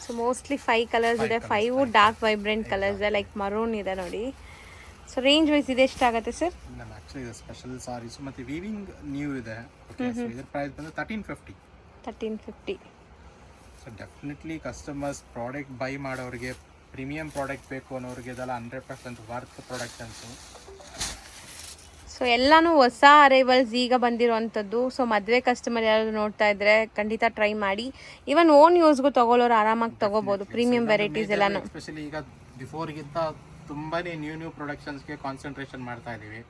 ಸೊ ಮೋಸ್ಟ್ಲಿ 5 ಕಲರ್ಸ್ ಇದೆ. 5 ಡಾರ್ಕ್ ವೈಬ್ರೆಂಟ್ ಕಲರ್ಸ್ ಇದೆ, ಲೈಕ್ ಮರೂನ್ ಇದೆ ನೋಡಿ. ಸೊ ರೇಂಜ್ ವೈಸ್ ಇದೆ ಎಷ್ಟಾಗುತ್ತೆ ಸರ್? ನಮ್ಮ ಆಕ್ಚುಲಿ ಇದು ಸ್ಪೆಷಲ್ ಸಾರೀಸ್ ಮತ್ತೆ ವೀವಿಂಗ್ ನ್ಯೂ ಇದೆ. ಓಕೆ, ಸೊ ಇದರ ಪ್ರೈಸ್ ಬಂದು 1350. So definitely customers product by ಮಾಡೋರಿಗೆ, ಪ್ರೀಮಿಯಂ ಪ್ರಾಡಕ್ಟ್ ಬೇಕು ಅನ್ನೋರಿಗೆ ಇದೆಲ್ಲ 100% ವರ್ತ್ ಪ್ರೊಡಕ್ಷನ್ಸು. ಸೊ ಎಲ್ಲಾನು ಹೊಸ ಅರೈವಲ್ಸ್ ಈಗ ಬಂದಿರುವಂಥದ್ದು. ಸೊ ಮದುವೆ ಕಸ್ಟಮರ್ ಯಾರಾದ್ರು ನೋಡ್ತಾ ಇದ್ರೆ ಖಂಡಿತ ಟ್ರೈ ಮಾಡಿ. ಈವನ್ ಓನ್ ಯೂಸ್ಗೂ ತಗೊಳ್ಳೋರು ಆರಾಮಾಗಿ ತಗೋಬಹುದು ಪ್ರೀಮಿಯಂ ವೆರೈಟೀಸ್ ಎಲ್ಲಾನು. ಎಸ್ಪೆಷಲಿ ಈಗ ಬಿಫೋರ್ಗಿಂತ ತುಂಬಾನೇ ನ್ಯೂ ಪ್ರೊಡಕ್ಷನ್ಸ್ಗೆ ಕಾನ್ಸಂಟ್ರೇಷನ್ ಮಾಡ್ತಾ ಇದೀವಿ.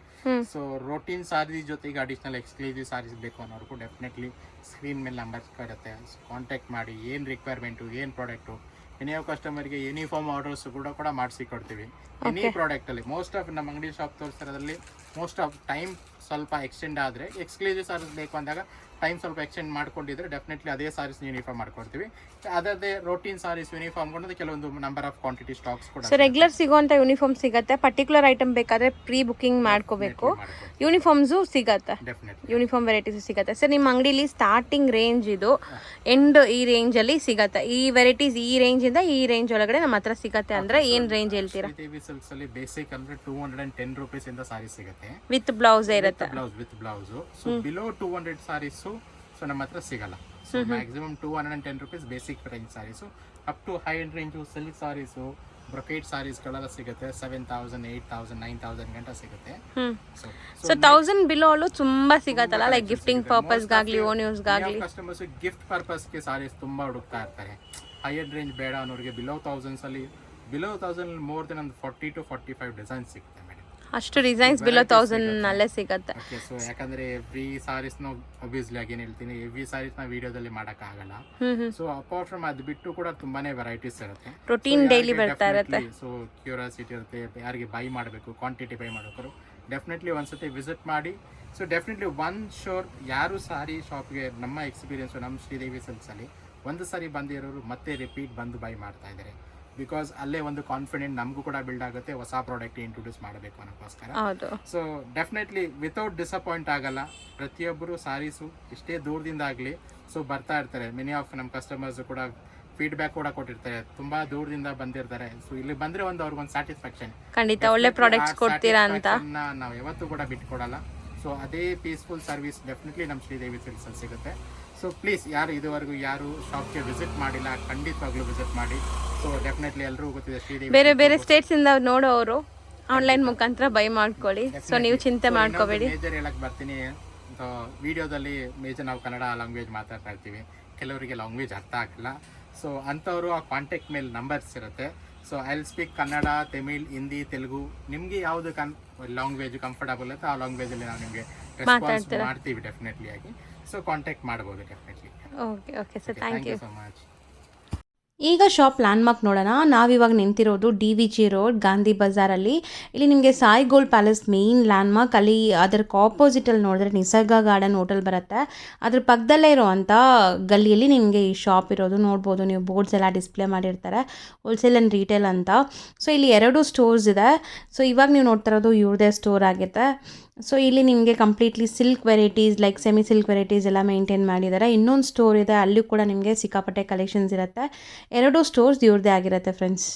ಸೊ ರೋಟೀನ್ ಸಾರೀಸ್ ಜೊತೆಗೆ ಅಡಿಷನಲ್ ಎಕ್ಸ್ಕ್ಲೂಸಿವ್ ಸಾರೀಸ್ ಬೇಕು ಅನ್ನೋರ್ಗೂ ಡೆಫಿನೆಟ್ಲಿ ಸ್ಕ್ರೀನ್ ಮೇಲೆ ನಂಬರ್ಸ್ ಇರುತ್ತೆ. ಕಾಂಟ್ಯಾಕ್ಟ್ ಮಾಡಿ, ಏನು ರಿಕ್ವೈರ್ಮೆಂಟು, ಏನು ಪ್ರಾಡಕ್ಟು. ಎನಿ ಕಸ್ಟಮರ್ಗೆ ಯೂನಿಫಾರ್ಮ್ ಆರ್ಡರ್ಸ್ ಕೂಡ ಮಾಡಿಸಿ ಕೊಡ್ತೀವಿ. ಎನಿ ಪ್ರಾಡಕ್ಟಲ್ಲಿ ಮೋಸ್ಟ್ ಆಫ್ ನಮ್ಮ ಅಂಗಡಿ ಶಾಪ್ ತೋರಿಸ್ತಿರೋದ್ರಲ್ಲಿ ಮೋಸ್ಟ್ ಆಫ್ ಟೈಮ್ ಸ್ವಲ್ಪ ಎಕ್ಸ್ಟೆಂಡ್ ಆದರೆ ಎಕ್ಸ್ಕ್ಲೂಸಿವ್ ಸಾರೀಸ್ ಬೇಕು ಅಂದಾಗ ಟೈಮ್ ಸ್ವಲ್ಪ ಎಕ್ಸ್ಟೆಂಡ್ ಮಾಡ್ಕೊಂಡಿದ್ರೆ ಡೆಫಿನೆಟ್ಲಿ ಅದೇ ಸಾರೀಸ್ ಯೂನಿಫಾರ್ಮ್ ಮಾಡ್ಕೊಡ್ತೀವಿ. ಅದರದೇ ರೋಟೀನ್ ಸಾರೀಸ್ ಯೂನಿಫಾರ್ಮ್ ಕೊಂಡ್ರೆ ಕೆಲವೊಂದು ನಂಬರ್ ಆಫ್ ಕ್ವಾಂಟಿಟಿ ಸ್ಟಾಕ್ಸ್ ಕೂಡ ಸೊ ರೆಗ್ಯುಲರ್ ಸಿಗೋಂಥ ಯೂನಿಫಾರ್ಮ್ ಸಿಗುತ್ತೆ. ಪರ್ಟಿಕ್ಯುಲರ್ ಐಟಮ್ ಬೇಕಾದರೆ ಪ್ರೀ ಬುಕಿಂಗ್ ಮಾಡ್ಕೋಬೇಕು. ಯೂನಿಫಾರ್ಮ್ಸು ಸಿಗತ್ತೆ, ಡೆಫಿನೆಟ್ಲಿ ಯೂನಿಫಾರ್ಮ್ ವೆರೈಟೀಸು ಸಿಗುತ್ತೆ. ಸರ್ ನಿಮ್ಮ ಅಂಗಡಿಲಿ ಸ್ಟಾರ್ಟಿಂಗ್ ರೇಂಜ್ ಇದು ಎಂಡ್ ಈ ರೇಂಜಲ್ಲಿ ಸಿಗತ್ತೆ. ಈ ವೆರೈಟೀಸ್ ಈ ರೇಂಜಿಂದ ಈ ರೇಂಜ್ ಒಳಗಡೆ ನಮ್ಮ ಹತ್ರ ಸಿಗತ್ತೆ ಅಂದರೆ ಏನು ರೇಂಜ್ ಹೇಳ್ತೀರಾ? ಶ್ರೀದೇವಿ ಸಿಲ್ಕ್ಸ್ ಅಲ್ಲಿ ಬೇಸಿಕ್ ಅಂದ್ರೆ 210 ರೂಪೀಸ್ ಇಂದ ಸಾರೀಸ್ ಸಿಗುತ್ತೆ. ವಿತ್ ಬ್ಲೌಸ್ ಇರುತ್ತೆ. With blouse. So below 200 sarees so ನಮ್ಮ ಹತ್ರ ಸಿಗಲ್ಲ. So maximum 210 rupees basic range sarees. Up to high end range silk sarees, brocade sarees ಗಳೆಲ್ಲ ಸಿಗುತ್ತೆ. 7000, 8000, 9000 ಗಂಟ ಸಿಗುತ್ತೆ. ಸೊ 1000 ಬಿಲೋ ಅಲ್ಲೂ ತುಂಬಾ ಸಿಗತ್ತಲ್ಲ, ಲೈಕ್ ಗಿಫ್ಟಿಂಗ್ ಪರ್ಪಸ್ಗಾಗ್ಲಿ ಓನ್ ಯೂಸ್ಗಾಗ್ಲಿ. ಕಸ್ಟಮರ್ಸ್ ಗಿಫ್ಟ್ ಪರ್ಪಸ್ಗೆ ಸಾರೀಸ್ ತುಂಬಾ ಹುಡುಕ್ತಾ ಇರ್ತಾರೆ. ಹೈ ಎಂಡ್ ರೇಂಜ್ ಬೇಡ ಅನ್ನೋರಿಗೆ ಬಿಲೋ 1000 ಮೋರ್ ದೆನ್ ಒಂದು 40 to 45 ಡಿಸೈನ್ಸ್ ಸಿಗುತ್ತೆ ಮೇಡಮ್. ಅಷ್ಟು ಡಿಸೈನ್ಸ್ ಬಿಲೋ 1000 ನಲ್ಲೇ ಸಿಗತ್ತೆ. ಓಕೆ, ಸೊ ಯಾಕಂದ್ರೆ ಎವ್ರಿ ಸಾರೀಸ್ನ ಒಬ್ವಿಯಸ್ಲಿ ಆಗೇನು ಹೇಳ್ತೀನಿ, ಎವ್ರಿ ಸಾರೀಸ್ನ ವಿಡಿಯೋದಲ್ಲಿ ಮಾಡೋಕ್ಕಾಗಲ್ಲ. ಸೊ ಅಪಾರ್ಟ್ ಫ್ರಮ್ ಅದು ಬಿಟ್ಟು ಕೂಡ ತುಂಬಾನೇ ವೆರೈಟೀಸ್ ಇರುತ್ತೆ. ರೊಟೀನ್ ಡೈಲಿ ಬರ್ತಾ ಇರುತ್ತೆ. ಸೊ ಕ್ಯೂರಿಯಾಸಿಟಿ ಇರುತ್ತೆ, ಯಾರಿಗೆ ಬೈ ಮಾಡಬೇಕು, ಕ್ವಾಂಟಿಟಿ ಬೈ ಮಾಡಬೇಕು, ಡೆಫಿನೆಟ್ಲಿ ಒಂದ್ಸತಿ ವಿಸಿಟ್ ಮಾಡಿ. ಸೊ ಡೆಫಿನೆಟ್ಲಿ ಒನ್ ಶೋರ್, ಯಾರು ಸಾರಿ ಶಾಪ್ಗೆ ನಮ್ಮ ಎಕ್ಸ್ಪೀರಿಯನ್ಸು ನಮ್ಮ ಶ್ರೀದೇವಿ ಸಿಲ್ಕ್ಸಲ್ಲಿ ಒಂದು ಸಾರಿ ಬಂದಿರೋರು ಮತ್ತೆ ರಿಪೀಟ್ ಬಂದು ಬೈ ಮಾಡ್ತಾ ಇದ್ದಾರೆ. ಬಿಕಾಸ್ ಅಲ್ಲೇ ಒಂದು ಕಾನ್ಫಿಡೆಂಟ್ ನಮಗೂ ಕೂಡ ಬಿಲ್ಡ್ ಆಗುತ್ತೆ, ಹೊಸ ಪ್ರಾಡಕ್ಟ್ ಇಂಟ್ರೊಡ್ಯೂಸ್ ಮಾಡಬೇಕು ಅನ್ನೋಕ್ಕೋಸ್ಕರ. ಸೊ ಡೆಫಿನೆಟ್ಲಿ ವಿತೌಟ್ ಡಿಸಪಾಯಿಂಟ್ ಆಗಲ್ಲ. ಪ್ರತಿಯೊಬ್ಬರು ಸಾರೀಸು ಎಷ್ಟೇ ದೂರದಿಂದ ಆಗಲಿ ಸೊ ಬರ್ತಾ ಇರ್ತಾರೆ. ಮೆನಿ ಆಫ್ ನಮ್ಮ ಕಸ್ಟಮರ್ಸ್ ಕೂಡ ಫೀಡ್ಬ್ಯಾಕ್ ಕೂಡ ಕೊಟ್ಟಿರ್ತಾರೆ, ತುಂಬಾ ದೂರದಿಂದ ಬಂದಿರ್ತಾರೆ. ಸೊ ಇಲ್ಲಿ ಬಂದ್ರೆ ಒಂದು ಅವ್ರಿಗೊಂದು ಸ್ಯಾಟಿಸ್ಫ್ಯಾಕ್ಷನ್, ಖಂಡಿತ ಒಳ್ಳೆ ಪ್ರಾಡಕ್ಟ್ಸ್ ಕೊಡ್ತೀರಾ ಅಂತ ನಾವು ಯಾವತ್ತೂ ಕೂಡ ಬಿಟ್ಕೊಡಲ್ಲ. ಸೊ ಅದೇ ಪೀಸ್ಫುಲ್ ಸರ್ವಿಸ್ ಡೆಫಿನೆಟ್ಲಿ ನಮ್ಮ ಶ್ರೀದೇವಿ ಸಿಲ್ಕ್ಸ್ ಅಲ್ಲಿ ಸಿಗುತ್ತೆ. ಸೊ ಪ್ಲೀಸ್ ಯಾರು ಇದುವರೆಗೂ ಯಾರು ಶಾಪ್ಗೆ ವಿಸಿಟ್ ಮಾಡಿಲ್ಲ, ಖಂಡಿತವಾಗ್ಲೂ ವಿಸಿಟ್ ಮಾಡಿ. ಸೊ ಡೆಫಿನೆಟ್ಲಿ ಎಲ್ಲರೂ ಗೊತ್ತಿದೆ ಶ್ರೀದೇವಿ. ಬೇರೆ ಬೇರೆ ಸ್ಟೇಟ್ಸ್ ಇಂದ ನೋಡೋರು ಆನ್ಲೈನ್ ಮುಖಾಂತರ ಬೈ ಮಾಡ್ಕೊಳ್ಳಿ. ಸೊ ನೀವು ಚಿಂತೆ ಮಾಡ್ಕೋಬೇಡಿ. ಮೇಜರ್ ಹೇಳಕ್ ಬರ್ತೀನಿ, ವಿಡಿಯೋದಲ್ಲಿ ಮೇಜರ್ ನಾವು ಕನ್ನಡ ಲ್ಯಾಂಗ್ವೇಜ್ ಮಾತಾಡ್ತಾ ಇರ್ತೀವಿ, ಕೆಲವರಿಗೆ ಲ್ಯಾಂಗ್ವೇಜ್ ಅರ್ಥ ಆಗಲ್ಲ. ಸೊ ಅಂಥವ್ರು ಆ ಕಾಂಟ್ಯಾಕ್ಟ್ ಮೇಲೆ ನಂಬರ್ಸ್ ಇರುತ್ತೆ. So I will speak Kannada, Tamil, Hindi, Telugu, ನಿಮಗೆ ಯಾವುದು ಲ್ಯಾಂಗ್ವೇಜ್ ಕಂಫರ್ಟಬಲ್ ಇರುತ್ತೆ ಆ ಲ್ಯಾಂಗ್ವೇಜಲ್ಲಿ ನಾವು ನಿಮಗೆ ರೆಸ್ಪಾನ್ಸ್ ಮಾಡ್ತೀವಿ ಡೆಫಿನೆಟ್ಲಿ ಆಗಿ. ಸೊ ಕಾಂಟ್ಯಾಕ್ಟ್ ಮಾಡ್ಬೋದು definitely. Okay sir, thank you so much. ಈಗ ಶಾಪ್ ಲ್ಯಾಂಡ್ಮಾರ್ಕ್ ನೋಡೋಣ. ನಾವಿವಾಗ ನಿಂತಿರೋದು DVG ರೋಡ್ ಗಾಂಧಿ ಬಜಾರಲ್ಲಿ. ಇಲ್ಲಿ ನಿಮಗೆ Sai gold palace main landmark. ಅಲ್ಲಿ ಅದರ ಆಪೋಸಿಟಲ್ಲಿ ನೋಡಿದ್ರೆ ನಿಸರ್ಗ ಗಾರ್ಡನ್ ಹೋಟೆಲ್ ಬರುತ್ತೆ. ಅದ್ರ ಪಕ್ಕದಲ್ಲೇ ಇರೋವಂಥ ಗಲ್ಲಿಯಲ್ಲಿ ನಿಮಗೆ ಈ ಶಾಪ್ ಇರೋದು ನೋಡ್ಬೋದು. ನೀವು ಬೋರ್ಡ್ಸ್ ಎಲ್ಲ ಡಿಸ್ಪ್ಲೇ ಮಾಡಿರ್ತಾರೆ, ಹೋಲ್ಸೇಲ್ ಆ್ಯಂಡ್ ರೀಟೇಲ್ ಅಂತ. ಸೊ ಇಲ್ಲಿ 2 ಸ್ಟೋರ್ಸ್ ಇದೆ. ಸೊ ಇವಾಗ ನೀವು ನೋಡ್ತಾ ಇರೋದು ಇವ್ರದೇ ಸ್ಟೋರ್ ಆಗುತ್ತೆ. ಸೊ ಇಲ್ಲಿ ನಿಮಗೆ completely silk varieties like semi silk varieties ಎಲ್ಲ ಮೇಂಟೈನ್ ಮಾಡಿದ್ದಾರೆ. ಇನ್ನೊಂದು ಸ್ಟೋರ್ ಇದೆ, ಅಲ್ಲಿ ಕೂಡ ನಿಮಗೆ ಸಿಕ್ಕಾಪಟ್ಟೆ ಕಲೆಕ್ಷನ್ಸ್ ಇರುತ್ತೆ. 2 ಸ್ಟೋರ್ಸ್ ಇವ್ರದ್ದೇ ಆಗಿರುತ್ತೆ ಫ್ರೆಂಡ್ಸ್.